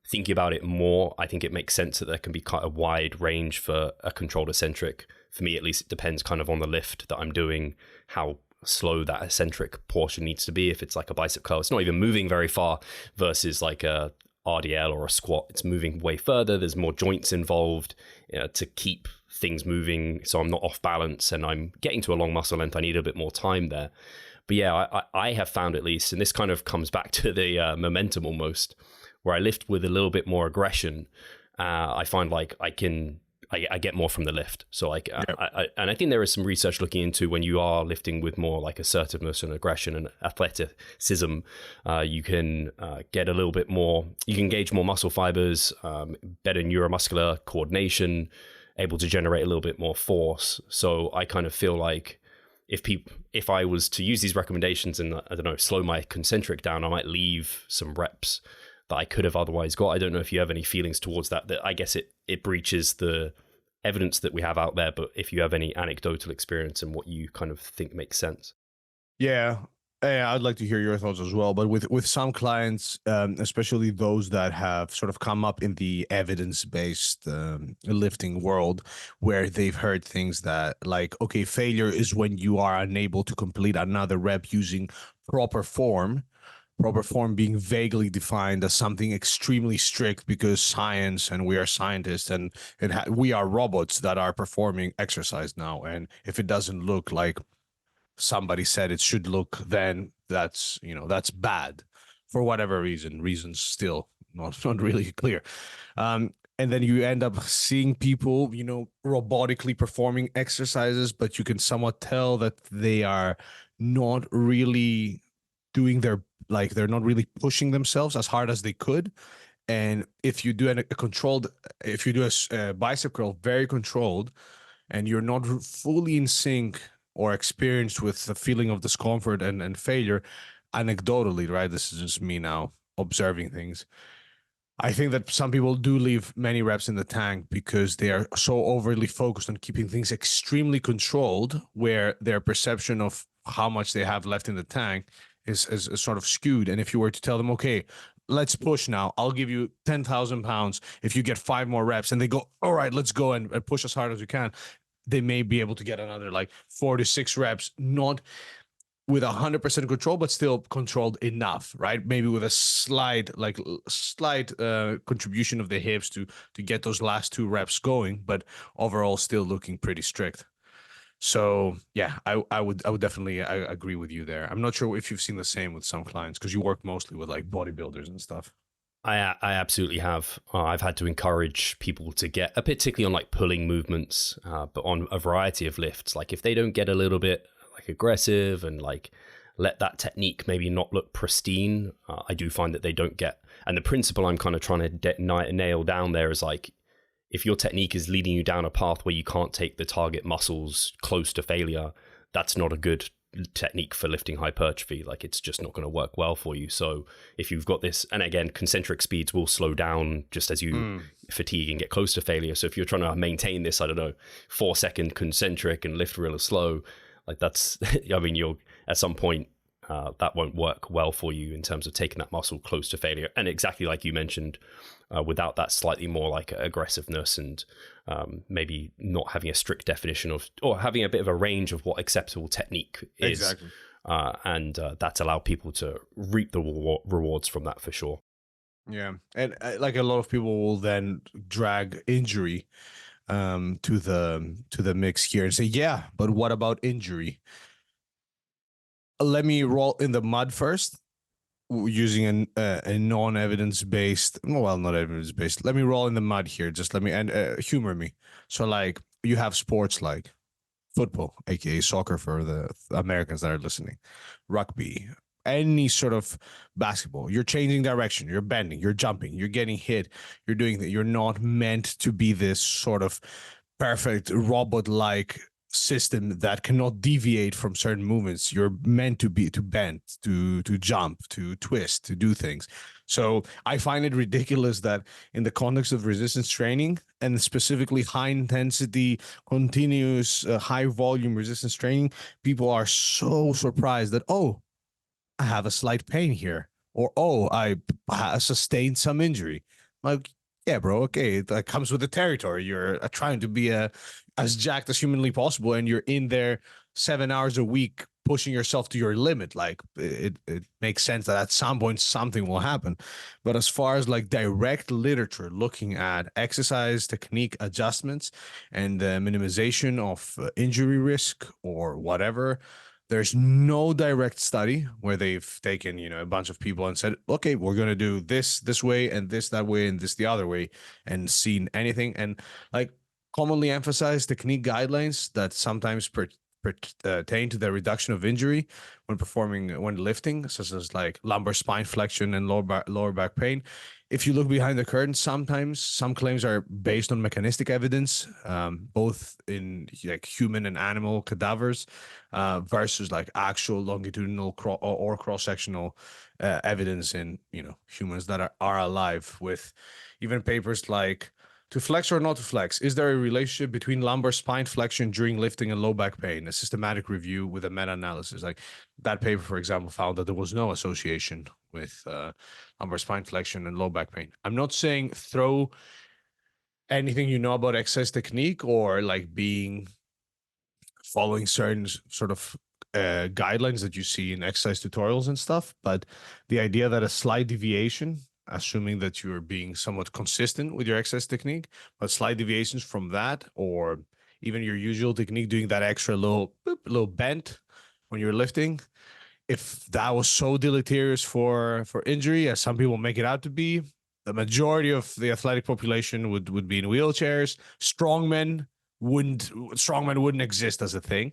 thinking about it more, I think it makes sense that there can be quite a wide range for a controlled eccentric. For me, at least, it depends kind of on the lift that I'm doing, how slow that eccentric portion needs to be. If it's like a bicep curl, it's not even moving very far, versus like a RDL or a squat, it's moving way further. There's more joints involved to keep things moving, so I'm not off balance and I'm getting to a long muscle length. I need a bit more time there. But yeah, I have found, at least, and this kind of comes back to the momentum almost, where I lift with a little bit more aggression, I find like I get more from the lift. So like, and I think there is some research looking into when you are lifting with more like assertiveness and aggression and athleticism, you can get a little bit more, you can engage more muscle fibers, better neuromuscular coordination, able to generate a little bit more force. So I kind of feel like if I was to use these recommendations and I don't know, slow my concentric down, I might leave some reps that I could have otherwise got. I don't know if you have any feelings towards that I guess it breaches the evidence that we have out there, but if you have any anecdotal experience and what you kind of think makes sense. Yeah, I'd like to hear your thoughts as well. But with some clients, especially those that have sort of come up in the evidence-based lifting world, where they've heard things that like, okay, failure is when you are unable to complete another rep using proper form. proper form being vaguely defined as something extremely strict because science and we are scientists and we are robots that are performing exercise now. And if it doesn't look like somebody said it should look, then that's, that's bad for whatever reasons still not really clear. And then you end up seeing people, robotically performing exercises, but you can somewhat tell that they are not really doing they're not really pushing themselves as hard as they could. And if you do a bicep curl very controlled, and you're not fully in sync or experienced with the feeling of discomfort and failure, anecdotally, right? This is just me now observing things. I think that some people do leave many reps in the tank because they are so overly focused on keeping things extremely controlled, where their perception of how much they have left in the tank is sort of skewed. And if you were to tell them, okay, let's push now, I'll give you 10,000 pounds if you get 5 more reps, and they go, all right, let's go and push as hard as we can, they may be able to get another like 4 to 6 reps, not with 100% control, but still controlled enough, right? Maybe with a slight contribution of the hips to get those last 2 reps going, but overall still looking pretty strict. So yeah, I would definitely agree with you there. I'm not sure if you've seen the same with some clients, because you work mostly with like bodybuilders and stuff. I absolutely have. I've had to encourage people to get, particularly on like pulling movements, but on a variety of lifts. Like if they don't get a little bit like aggressive and like let that technique maybe not look pristine, I do find that they don't get. And the principle I'm kind of trying to nail down there is like, if your technique is leading you down a path where you can't take the target muscles close to failure, that's not a good technique for lifting hypertrophy. Like it's just not going to work well for you. So if you've got this, and again, concentric speeds will slow down just as you fatigue and get close to failure. So if you're trying to maintain this, 4-second concentric and lift real slow, like that's, I mean, you'll at some point that won't work well for you in terms of taking that muscle close to failure. And exactly like you mentioned, without that slightly more like aggressiveness and maybe not having a strict definition of, or having a bit of a range of what acceptable technique is. Exactly. And that's allowed people to reap the rewards from that for sure. Yeah. And like a lot of people will then drag injury to the mix here and say, yeah, but what about injury? Let me roll in the mud first, using a non-evidence-based, well, not evidence-based. Let me roll in the mud here. Just let me humor me. So like you have sports like football, aka soccer for the Americans that are listening, rugby, any sort of basketball. You're changing direction, you're bending, you're jumping, you're getting hit, you're doing that. You're not meant to be this sort of perfect robot-like system that cannot deviate from certain movements. You're meant to bend, to jump, to twist, to do things. So I find it ridiculous that in the context of resistance training, and specifically high intensity, continuous, high volume resistance training, people are so surprised that, oh, I have a slight pain here, or oh, I sustained some injury. Like, yeah, bro, okay, that comes with the territory. You're trying to be as jacked as humanly possible, and you're in there 7 hours a week pushing yourself to your limit. Like it makes sense that at some point something will happen. But as far as like direct literature looking at exercise technique adjustments and the minimization of injury risk or whatever, there's no direct study where they've taken, a bunch of people and said, okay, we're going to do this way and this that way and this the other way, and seen anything. And like commonly emphasized technique guidelines that sometimes pertain to the reduction of injury when lifting, such as like lumbar spine flexion and lower back pain. If you look behind the curtain, sometimes some claims are based on mechanistic evidence, both in like human and animal cadavers, versus like actual longitudinal or cross-sectional evidence in humans that are alive, with even papers like to flex or not to flex. Is there a relationship between lumbar spine flexion during lifting and low back pain? A systematic review with a meta-analysis. Like that paper, for example, found that there was no association with lumbar spine flexion and low back pain. I'm not saying throw anything you know about exercise technique or like following certain sort of guidelines that you see in exercise tutorials and stuff, but the idea that a slight deviation, assuming that you're being somewhat consistent with your exercise technique, but slight deviations from that, or even your usual technique, doing that extra little bend when you're lifting, if that was so deleterious for injury as some people make it out to be, the majority of the athletic population would be in wheelchairs. Strongmen wouldn't exist as a thing,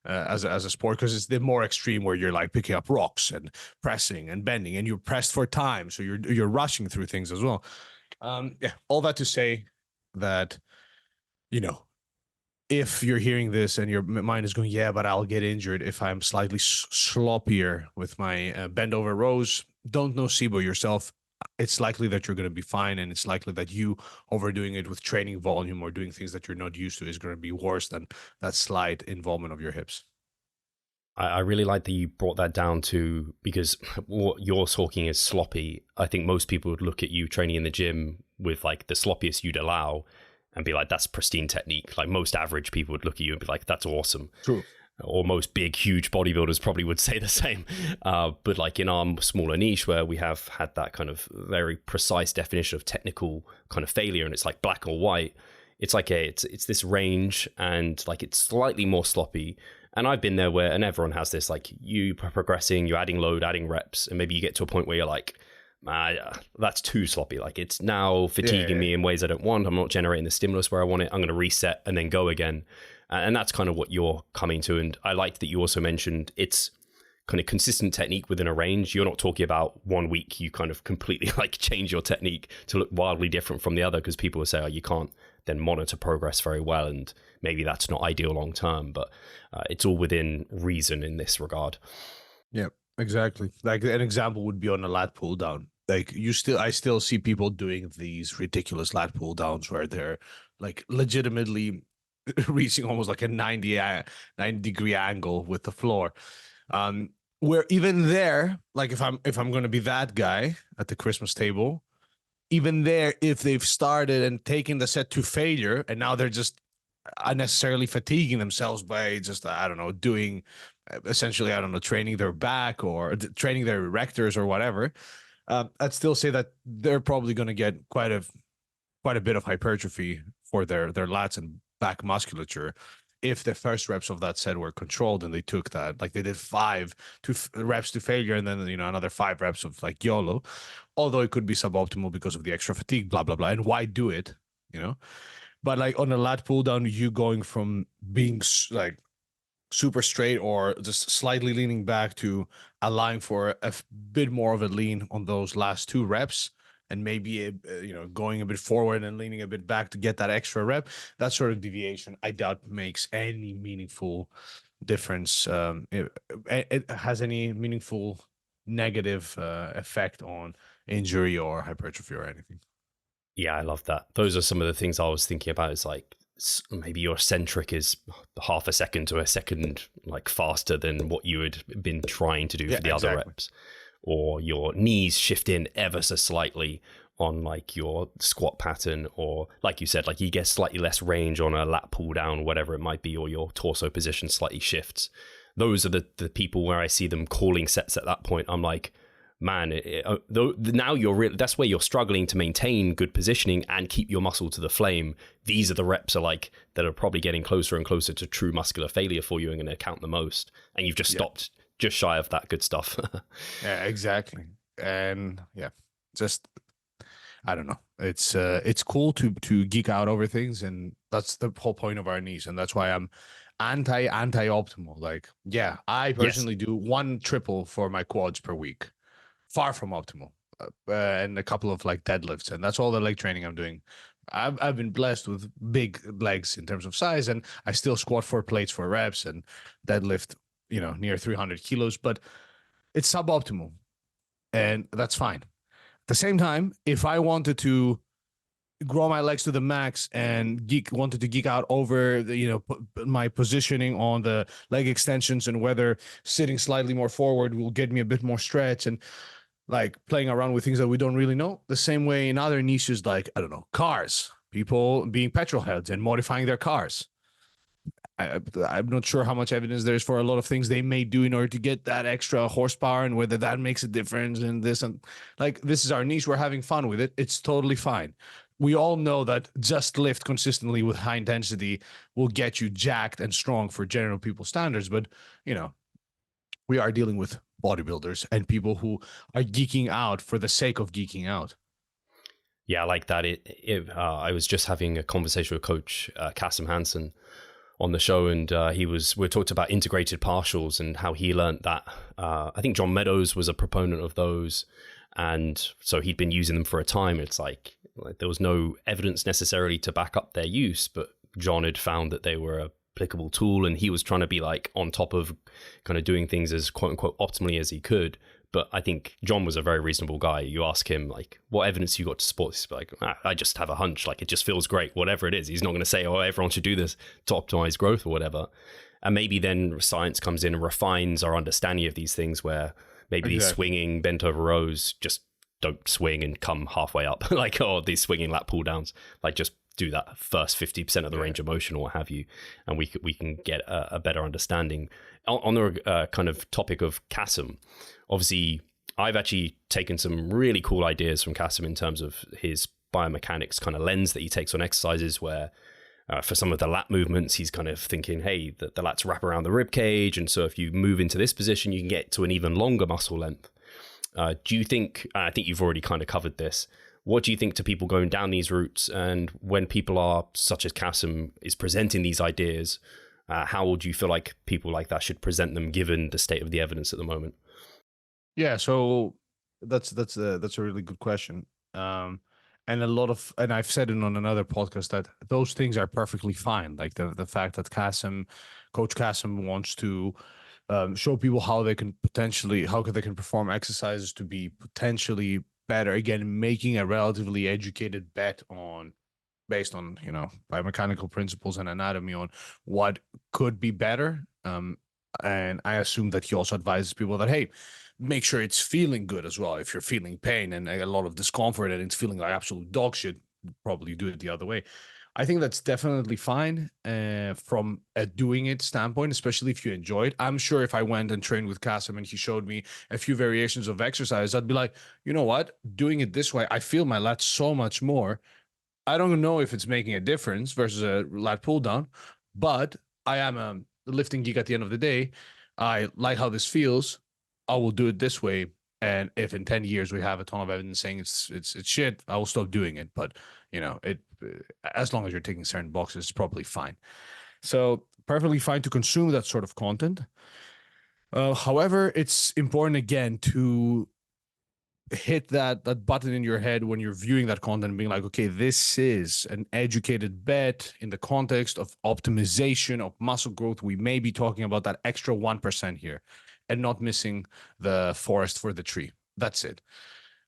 as a sport, because it's the more extreme where you're like picking up rocks and pressing and bending, and you're pressed for time, so you're rushing through things as well. Yeah, all that to say that, you know, if you're hearing this and your mind is going, yeah, but I'll get injured if I'm slightly sloppier with my bend over rows, don't nocebo yourself. It's likely that you're going to be fine, and it's likely that you overdoing it with training volume or doing things that you're not used to is going to be worse than that slight involvement of your hips. I really like that you brought that down to, because what you're talking is sloppy. I think most people would look at you training in the gym with like the sloppiest you'd allow and be like, that's pristine technique. Like most average people would look at you and be like, that's awesome. True. Or most big, huge bodybuilders probably would say the same. But like in our smaller niche where we have had that kind of very precise definition of technical kind of failure, and it's like black or white, it's like it's this range, and like it's slightly more sloppy. And I've been there where, and everyone has this, like you progressing, you're adding load, adding reps, and maybe you get to a point where you're like, that's too sloppy. Like it's now fatiguing me in ways I don't want. I'm not generating the stimulus where I want it. I'm going to reset and then go again. And that's kind of what you're coming to. And I liked that you also mentioned it's kind of consistent technique within a range. You're not talking about 1 week you kind of completely like change your technique to look wildly different from the other, because people will say, oh, you can't then monitor progress very well, and maybe that's not ideal long term, but it's all within reason in this regard. Yeah, exactly. Like an example would be on a lat pull down. Like I still see people doing these ridiculous lat pull downs where they're like legitimately reaching almost like a 90 degree angle with the floor. Where even there, like if I'm going to be that guy at the Christmas table, even there, if they've started and taken the set to failure, and now they're just unnecessarily fatiguing themselves by just, I don't know, doing essentially, I don't know, training their back or training their erectors or whatever, I'd still say that they're probably going to get quite a bit of hypertrophy for their lats and back musculature if the first reps of that set were controlled and they took that, like they did 5 reps to failure, and then, you know, another 5 reps of like YOLO, although it could be suboptimal because of the extra fatigue, blah, blah, blah. And why do it, you know? But like on a lat pull down, you going from being like super straight or just slightly leaning back to allowing for a bit more of a lean on those last 2 reps, and maybe going a bit forward and leaning a bit back to get that extra rep. That sort of deviation, I doubt makes any meaningful difference. It has any meaningful negative effect on injury or hypertrophy or anything. Yeah, I love that. Those are some of the things I was thinking about. Is like maybe your eccentric is half a second to a second like faster than what you had been trying to do for the other reps, or your knees shift in ever so slightly on like your squat pattern, or like you said, like you get slightly less range on a lat pull down, whatever it might be, or your torso position slightly shifts. Those are the people where I see them calling sets at that point. I'm like, man, now that's where you're struggling to maintain good positioning and keep your muscle to the flame. These are the reps that are probably getting closer and closer to true muscular failure for you and going to count the most. And you've just stopped just shy of that good stuff. Yeah, exactly. And yeah, just, I don't know. It's cool to geek out over things, and that's the whole point of our niche. And that's why I'm anti-optimal. Like, yeah, I personally do 1 triple for my quads per week. Far from optimal, and a couple of like deadlifts, and that's all the leg training I'm doing. I've been blessed with big legs in terms of size, and I still squat 4 plates for reps and deadlift, near 300 kilos, but it's suboptimal, and that's fine. At the same time, if I wanted to grow my legs to the max and wanted to geek out over my positioning on the leg extensions and whether sitting slightly more forward will get me a bit more stretch, and like playing around with things that we don't really know, the same way in other niches, like, I don't know, cars, people being petrol heads and modifying their cars. I'm not sure how much evidence there is for a lot of things they may do in order to get that extra horsepower, and whether that makes a difference in this. And like, this is our niche. We're having fun with it. It's totally fine. We all know that just lift consistently with high intensity will get you jacked and strong for general people standards. But, we are dealing with bodybuilders and people who are geeking out for the sake of geeking out. Yeah, I like that. I was just having a conversation with Coach Kasim Hansen on the show, and we talked about integrated partials and how he learned that. I think John Meadows was a proponent of those, and so he'd been using them for a time. It's like there was no evidence necessarily to back up their use, but John had found that they were a applicable tool, and he was trying to be like on top of kind of doing things as quote unquote optimally as he could. But I think John was a very reasonable guy. You ask him, like, what evidence you got to support this? Like, I just have a hunch. Like, it just feels great, whatever it is. He's not going to say, oh, everyone should do this to optimize growth or whatever. And maybe then science comes in and refines our understanding of these things, where maybe these swinging bent over rows just don't swing and come halfway up. Like, oh, these swinging lat pull downs, like, just do that first 50% of the range of motion or what have you, and we can get a better understanding. On the kind of topic of Kasim, obviously I've actually taken some really cool ideas from Kasim in terms of his biomechanics kind of lens that he takes on exercises, where for some of the lat movements, he's kind of thinking, hey, the lats wrap around the rib cage, and so if you move into this position, you can get to an even longer muscle length. Do you think, I think you've already kind of covered this, what do you think to people going down these routes? And when people are, such as Kasim, is presenting these ideas, how would you feel like people like that should present them, given the state of the evidence at the moment? Yeah, so that's a really good question. And I've said it on another podcast that those things are perfectly fine. Like the fact that Coach Kasim wants to show people how they can perform exercises to be potentially better, again, making a relatively educated bet based on biomechanical principles and anatomy on what could be better. And I assume that he also advises people that, hey, make sure it's feeling good as well. If you're feeling pain and a lot of discomfort and it's feeling like absolute dog shit, probably do it the other way. I think that's definitely fine from a doing it standpoint, especially if you enjoy it. I'm sure if I went and trained with Kasim and he showed me a few variations of exercise, I'd be like, you know what? Doing it this way, I feel my lats so much more. I don't know if it's making a difference versus a lat pull down, but I am a lifting geek at the end of the day. I like how this feels. I will do it this way. And if in 10 years we have a ton of evidence saying it's shit, I will stop doing it. But as long as you're ticking certain boxes, it's probably fine. So perfectly fine to consume that sort of content. However, it's important, again, to hit that button in your head when you're viewing that content and being like, okay, this is an educated bet in the context of optimization of muscle growth. We may be talking about that extra 1% here and not missing the forest for the tree. That's it.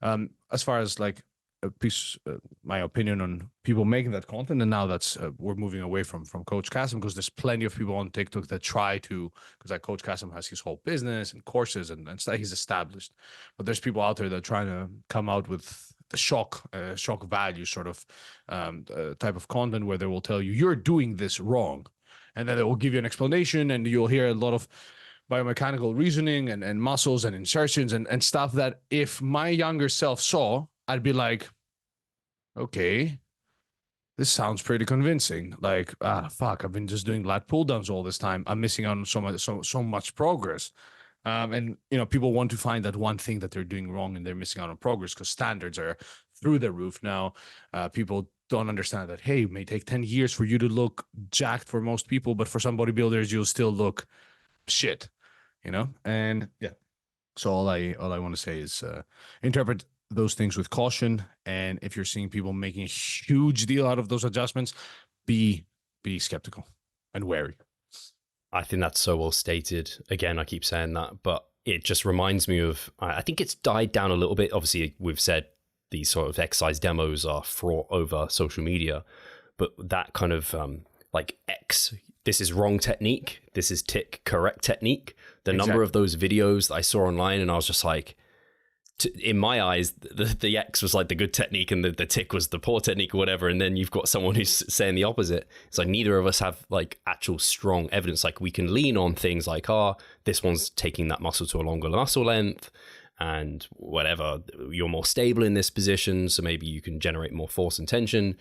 As far as like a piece, my opinion on people making that content, and now that's we're moving away from Coach Kasim, because there's plenty of people on TikTok that try to, because like Coach Kasim has his whole business and courses and stuff he's established, but there's people out there that are trying to come out with the shock value sort of type of content, where they will tell you you're doing this wrong, and then they will give you an explanation, and you'll hear a lot of biomechanical reasoning and muscles and insertions and stuff that if my younger self saw, I'd be like, okay, this sounds pretty convincing. Like, fuck, I've been just doing lat pull downs all this time. I'm missing out on so much progress. And people want to find that one thing that they're doing wrong and they're missing out on progress, because standards are through the roof now. People don't understand that, hey, it may take 10 years for you to look jacked for most people, but for some bodybuilders, you'll still look shit, And yeah, so all I want to say is interpret those things with caution. And if you're seeing people making a huge deal out of those adjustments, be skeptical and wary. I think that's so well stated. Again, I keep saying that, but it just reminds me of, I think it's died down a little bit. Obviously, we've said these sort of exercise demos are fraught over social media, but that kind of this is wrong technique, this is correct technique. The number of those videos that I saw online, and I was just like, in my eyes, the X was like the good technique and the tick was the poor technique or whatever. And then you've got someone who's saying the opposite. It's like neither of us have like actual strong evidence. Like we can lean on things like, this one's taking that muscle to a longer muscle length and whatever, you're more stable in this position. So maybe you can generate more force and tension.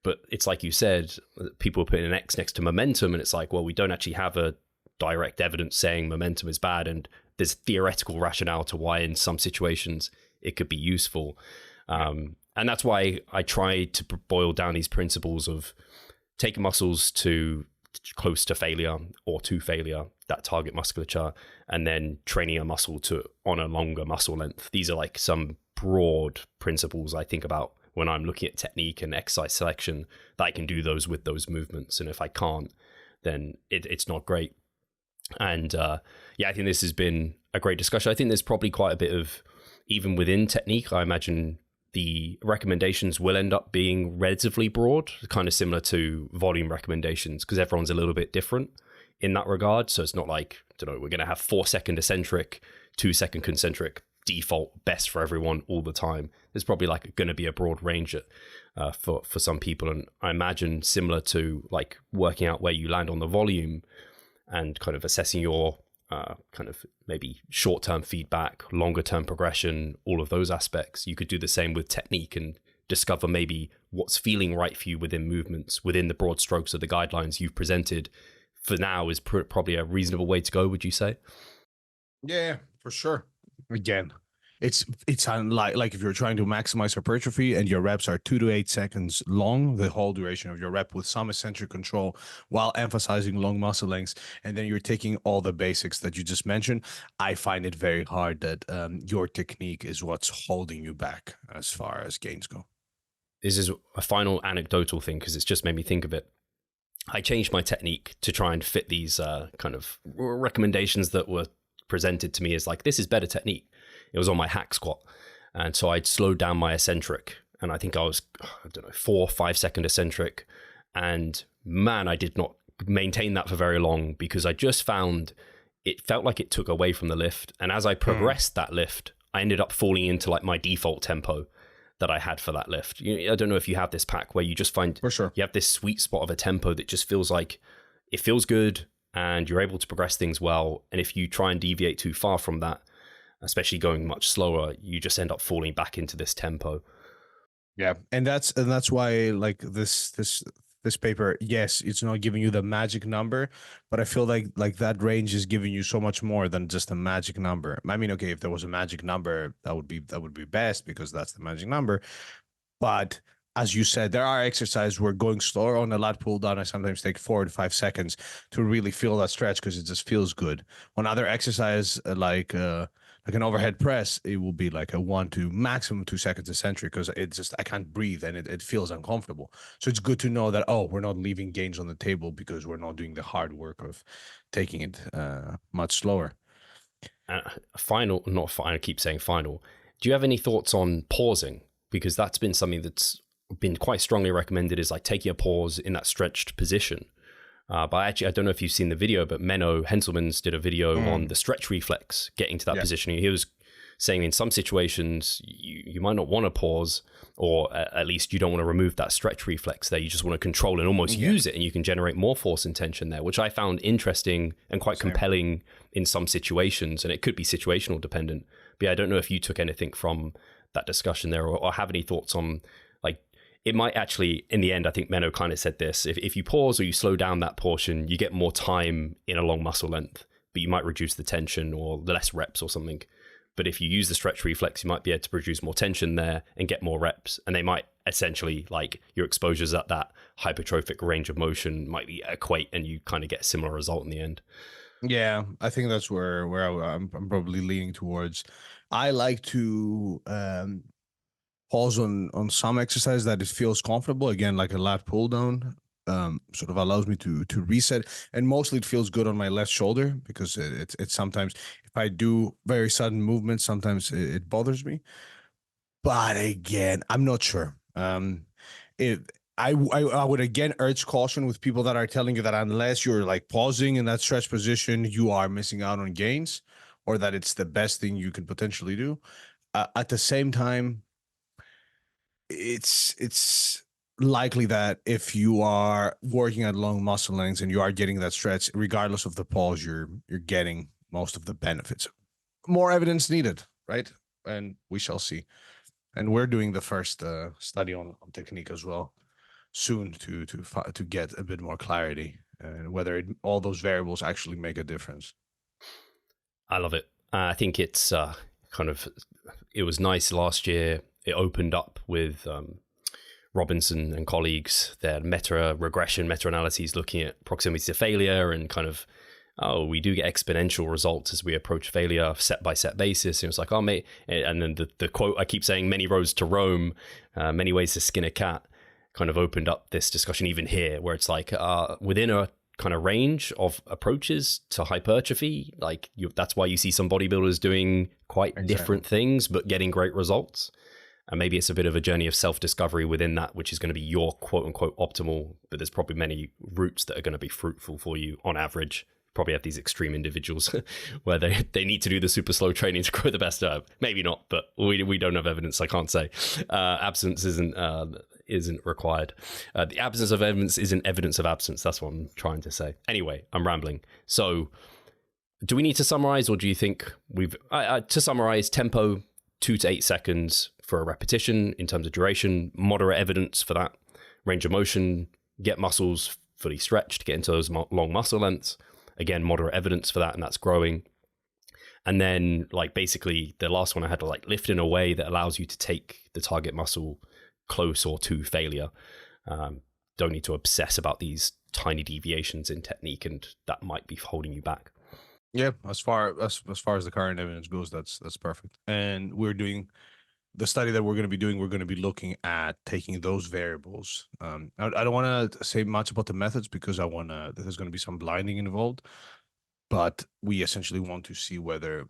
But it's like you said, people are putting an X next to momentum. And it's like, well, we don't actually have a direct evidence saying momentum is bad. And there's theoretical rationale to why in some situations it could be useful. And that's why I try to boil down these principles of taking muscles to close to failure or to failure, that target musculature, and then training a muscle on a longer muscle length. These are like some broad principles I think about when I'm looking at technique and exercise selection, that I can do those with those movements. And if I can't, then it's not great. And I think this has been a great discussion. I think there's probably quite a bit of, even within technique, I imagine the recommendations will end up being relatively broad, kind of similar to volume recommendations, because everyone's a little bit different in that regard. So it's not like, I don't know, we're going to have 4-second eccentric, 2-second concentric default best for everyone all the time. There's probably like going to be a broad range for some people. And I imagine similar to like working out where you land on the volume, and kind of assessing your kind of maybe short-term feedback, longer-term progression, all of those aspects. You could do the same with technique and discover maybe what's feeling right for you within movements, within the broad strokes of the guidelines you've presented. For now is probably a reasonable way to go, would you say? Yeah, for sure. Again, it's like if you're trying to maximize hypertrophy and your reps are 2 to 8 seconds long, the whole duration of your rep with some eccentric control while emphasizing long muscle lengths, and then you're taking all the basics that you just mentioned, I find it very hard that your technique is what's holding you back as far as gains go. This is a final anecdotal thing because it's just made me think of it. I changed my technique to try and fit these kind of recommendations that were presented to me as like, this is better technique. It was on my hack squat. And so I'd slowed down my eccentric. And I think I was, 4-5 second eccentric. And man, I did not maintain that for very long because I just found it felt like it took away from the lift. And as I progressed that lift, I ended up falling into like my default tempo that I had for that lift. I don't know if you have this, Pack, where you just find for sure you have this sweet spot of a tempo that just feels like it feels good and you're able to progress things well. And if you try and deviate too far from that, especially going much slower, you just end up falling back into this tempo. Yeah, and that's why like this paper, yes, it's not giving you the magic number, but I feel like that range is giving you so much more than just a magic number. I mean, okay, if there was a magic number, that would be best because that's the magic number. But as you said, there are exercises where going slower on a lat pull down, I sometimes take 4 to 5 seconds to really feel that stretch because it just feels good. On other exercise like an overhead press, it will be like a 1 to maximum 2 seconds eccentric because I can't breathe and it feels uncomfortable. So it's good to know that, we're not leaving gains on the table because we're not doing the hard work of taking it much slower. I keep saying final. Do you have any thoughts on pausing? Because that's been something that's been quite strongly recommended, is like taking a pause in that stretched position. But actually, I don't know if you've seen the video, but Menno Henselmans did a video on the stretch reflex, getting to that position. He was saying in some situations, you might not want to pause, or at least you don't want to remove that stretch reflex there. You just want to control and almost use it, and you can generate more force and tension there, which I found interesting and quite compelling in some situations. And it could be situational dependent. But yeah, I don't know if you took anything from that discussion there or have any thoughts on, like, it might actually, in the end, I think Menno kind of said this, if you pause or you slow down that portion, you get more time in a long muscle length, but you might reduce the tension or the less reps or something. But if you use the stretch reflex, you might be able to produce more tension there and get more reps. And they might essentially, like, your exposures at that hypertrophic range of motion might be equate and you kind of get a similar result in the end. Yeah, I think that's where I'm probably leaning towards. I like to pause on some exercise that it feels comfortable. Again, like a lat pull down, sort of allows me to reset, and mostly it feels good on my left shoulder because it's sometimes if I do very sudden movements, sometimes it bothers me. But again, I'm not sure. I would again urge caution with people that are telling you that unless you're like pausing in that stretch position, you are missing out on gains, or that it's the best thing you could potentially do. at the same time, it's likely that if you are working at long muscle lengths and you are getting that stretch, regardless of the pause, you're getting most of the benefits. More evidence needed, right? And we shall see. And we're doing the first study on technique as well soon to get a bit more clarity and whether all those variables actually make a difference. I love it. I think it's it was nice last year. It opened up with Robinson and colleagues, their meta-analyses looking at proximity to failure and we do get exponential results as we approach failure set-by-set basis. And it was like, mate, and then the quote I keep saying, many roads to Rome, many ways to skin a cat, kind of opened up this discussion even here, where it's like within a kind of range of approaches to hypertrophy, that's why you see some bodybuilders doing quite different things, but getting great results. And maybe it's a bit of a journey of self-discovery within that, which is going to be your quote-unquote optimal, but there's probably many routes that are going to be fruitful for you on average. Probably have these extreme individuals where they need to do the super slow training to grow the best herb. Maybe not, but we don't have evidence. I can't say. Absence isn't required. The absence of evidence isn't evidence of absence. That's what I'm trying to say. Anyway, I'm rambling. So do we need to summarize, or do you think to summarize, tempo 2 to 8 seconds for a repetition in terms of duration, moderate evidence for that, range of motion, get muscles fully stretched, get into those long muscle lengths. Again, moderate evidence for that, and that's growing. And then basically the last one I had to lift in a way that allows you to take the target muscle close or to failure. Don't need to obsess about these tiny deviations in technique, and that might be holding you back. Yeah, as far as the current evidence goes, that's perfect. And we're doing the study that we're going to be doing. We're going to be looking at taking those variables. I don't want to say much about the methods because there's going to be some blinding involved, but we essentially want to see whether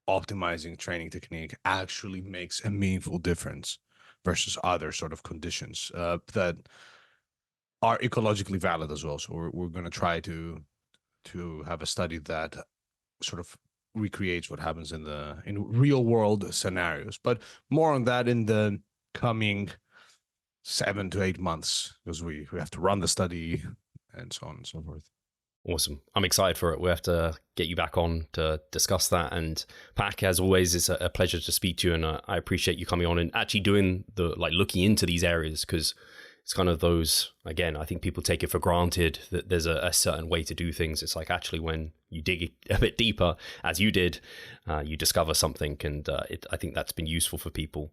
optimizing training technique actually makes a meaningful difference versus other sort of conditions that are ecologically valid as well. So we're going to try to have a study that sort of recreates what happens in real world scenarios, but more on that in the coming 7 to 8 months, because we have to run the study and so on and so forth. Awesome. I'm excited for it. We have to get you back on to discuss that. And Pak, as always, it's a pleasure to speak to you, and I appreciate you coming on and actually doing looking into these areas, because it's kind of those, again, I think people take it for granted that there's a certain way to do things. It's actually when you dig a bit deeper, as you did, you discover something. And I think that's been useful for people.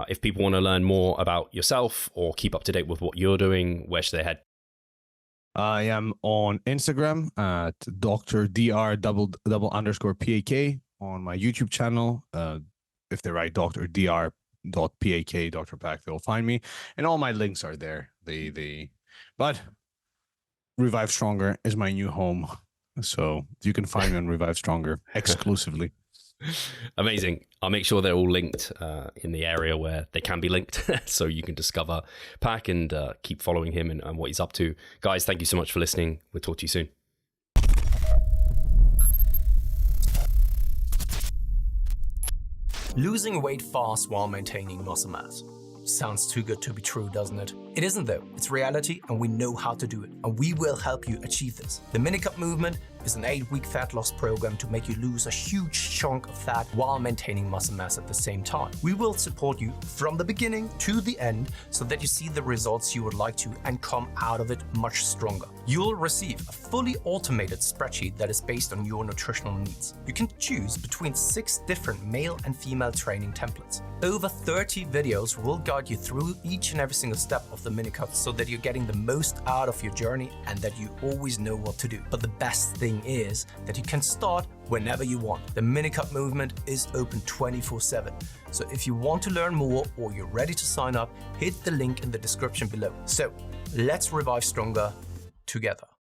If people want to learn more about yourself or keep up to date with what you're doing, where should they head? I am on Instagram at Dr. _Pak on my YouTube channel. If they write Dr. Pak, Dr. Pak, they'll find me, and all my links are there. But Revive Stronger is my new home, so you can find me on Revive Stronger exclusively. Amazing. I'll make sure they're all linked in the area where they can be linked, so you can discover Pak and keep following him and what he's up to. Guys, thank you so much for listening. We'll talk to you soon. Losing weight fast while maintaining muscle mass. Sounds too good to be true, doesn't it? It isn't though. It's reality, and we know how to do it, and we will help you achieve this. The Minicut movement is an 8-week fat loss program to make you lose a huge chunk of fat while maintaining muscle mass at the same time. We will support you from the beginning to the end so that you see the results you would like to and come out of it much stronger. You'll receive a fully automated spreadsheet that is based on your nutritional needs. You can choose between 6 different male and female training templates. Over 30 videos will guide you through each and every single step of the Minicut so that you're getting the most out of your journey and that you always know what to do. But the best thing is that you can start whenever you want. The Minicut movement is open 24/7. So if you want to learn more or you're ready to sign up, hit the link in the description below. So let's revive stronger together.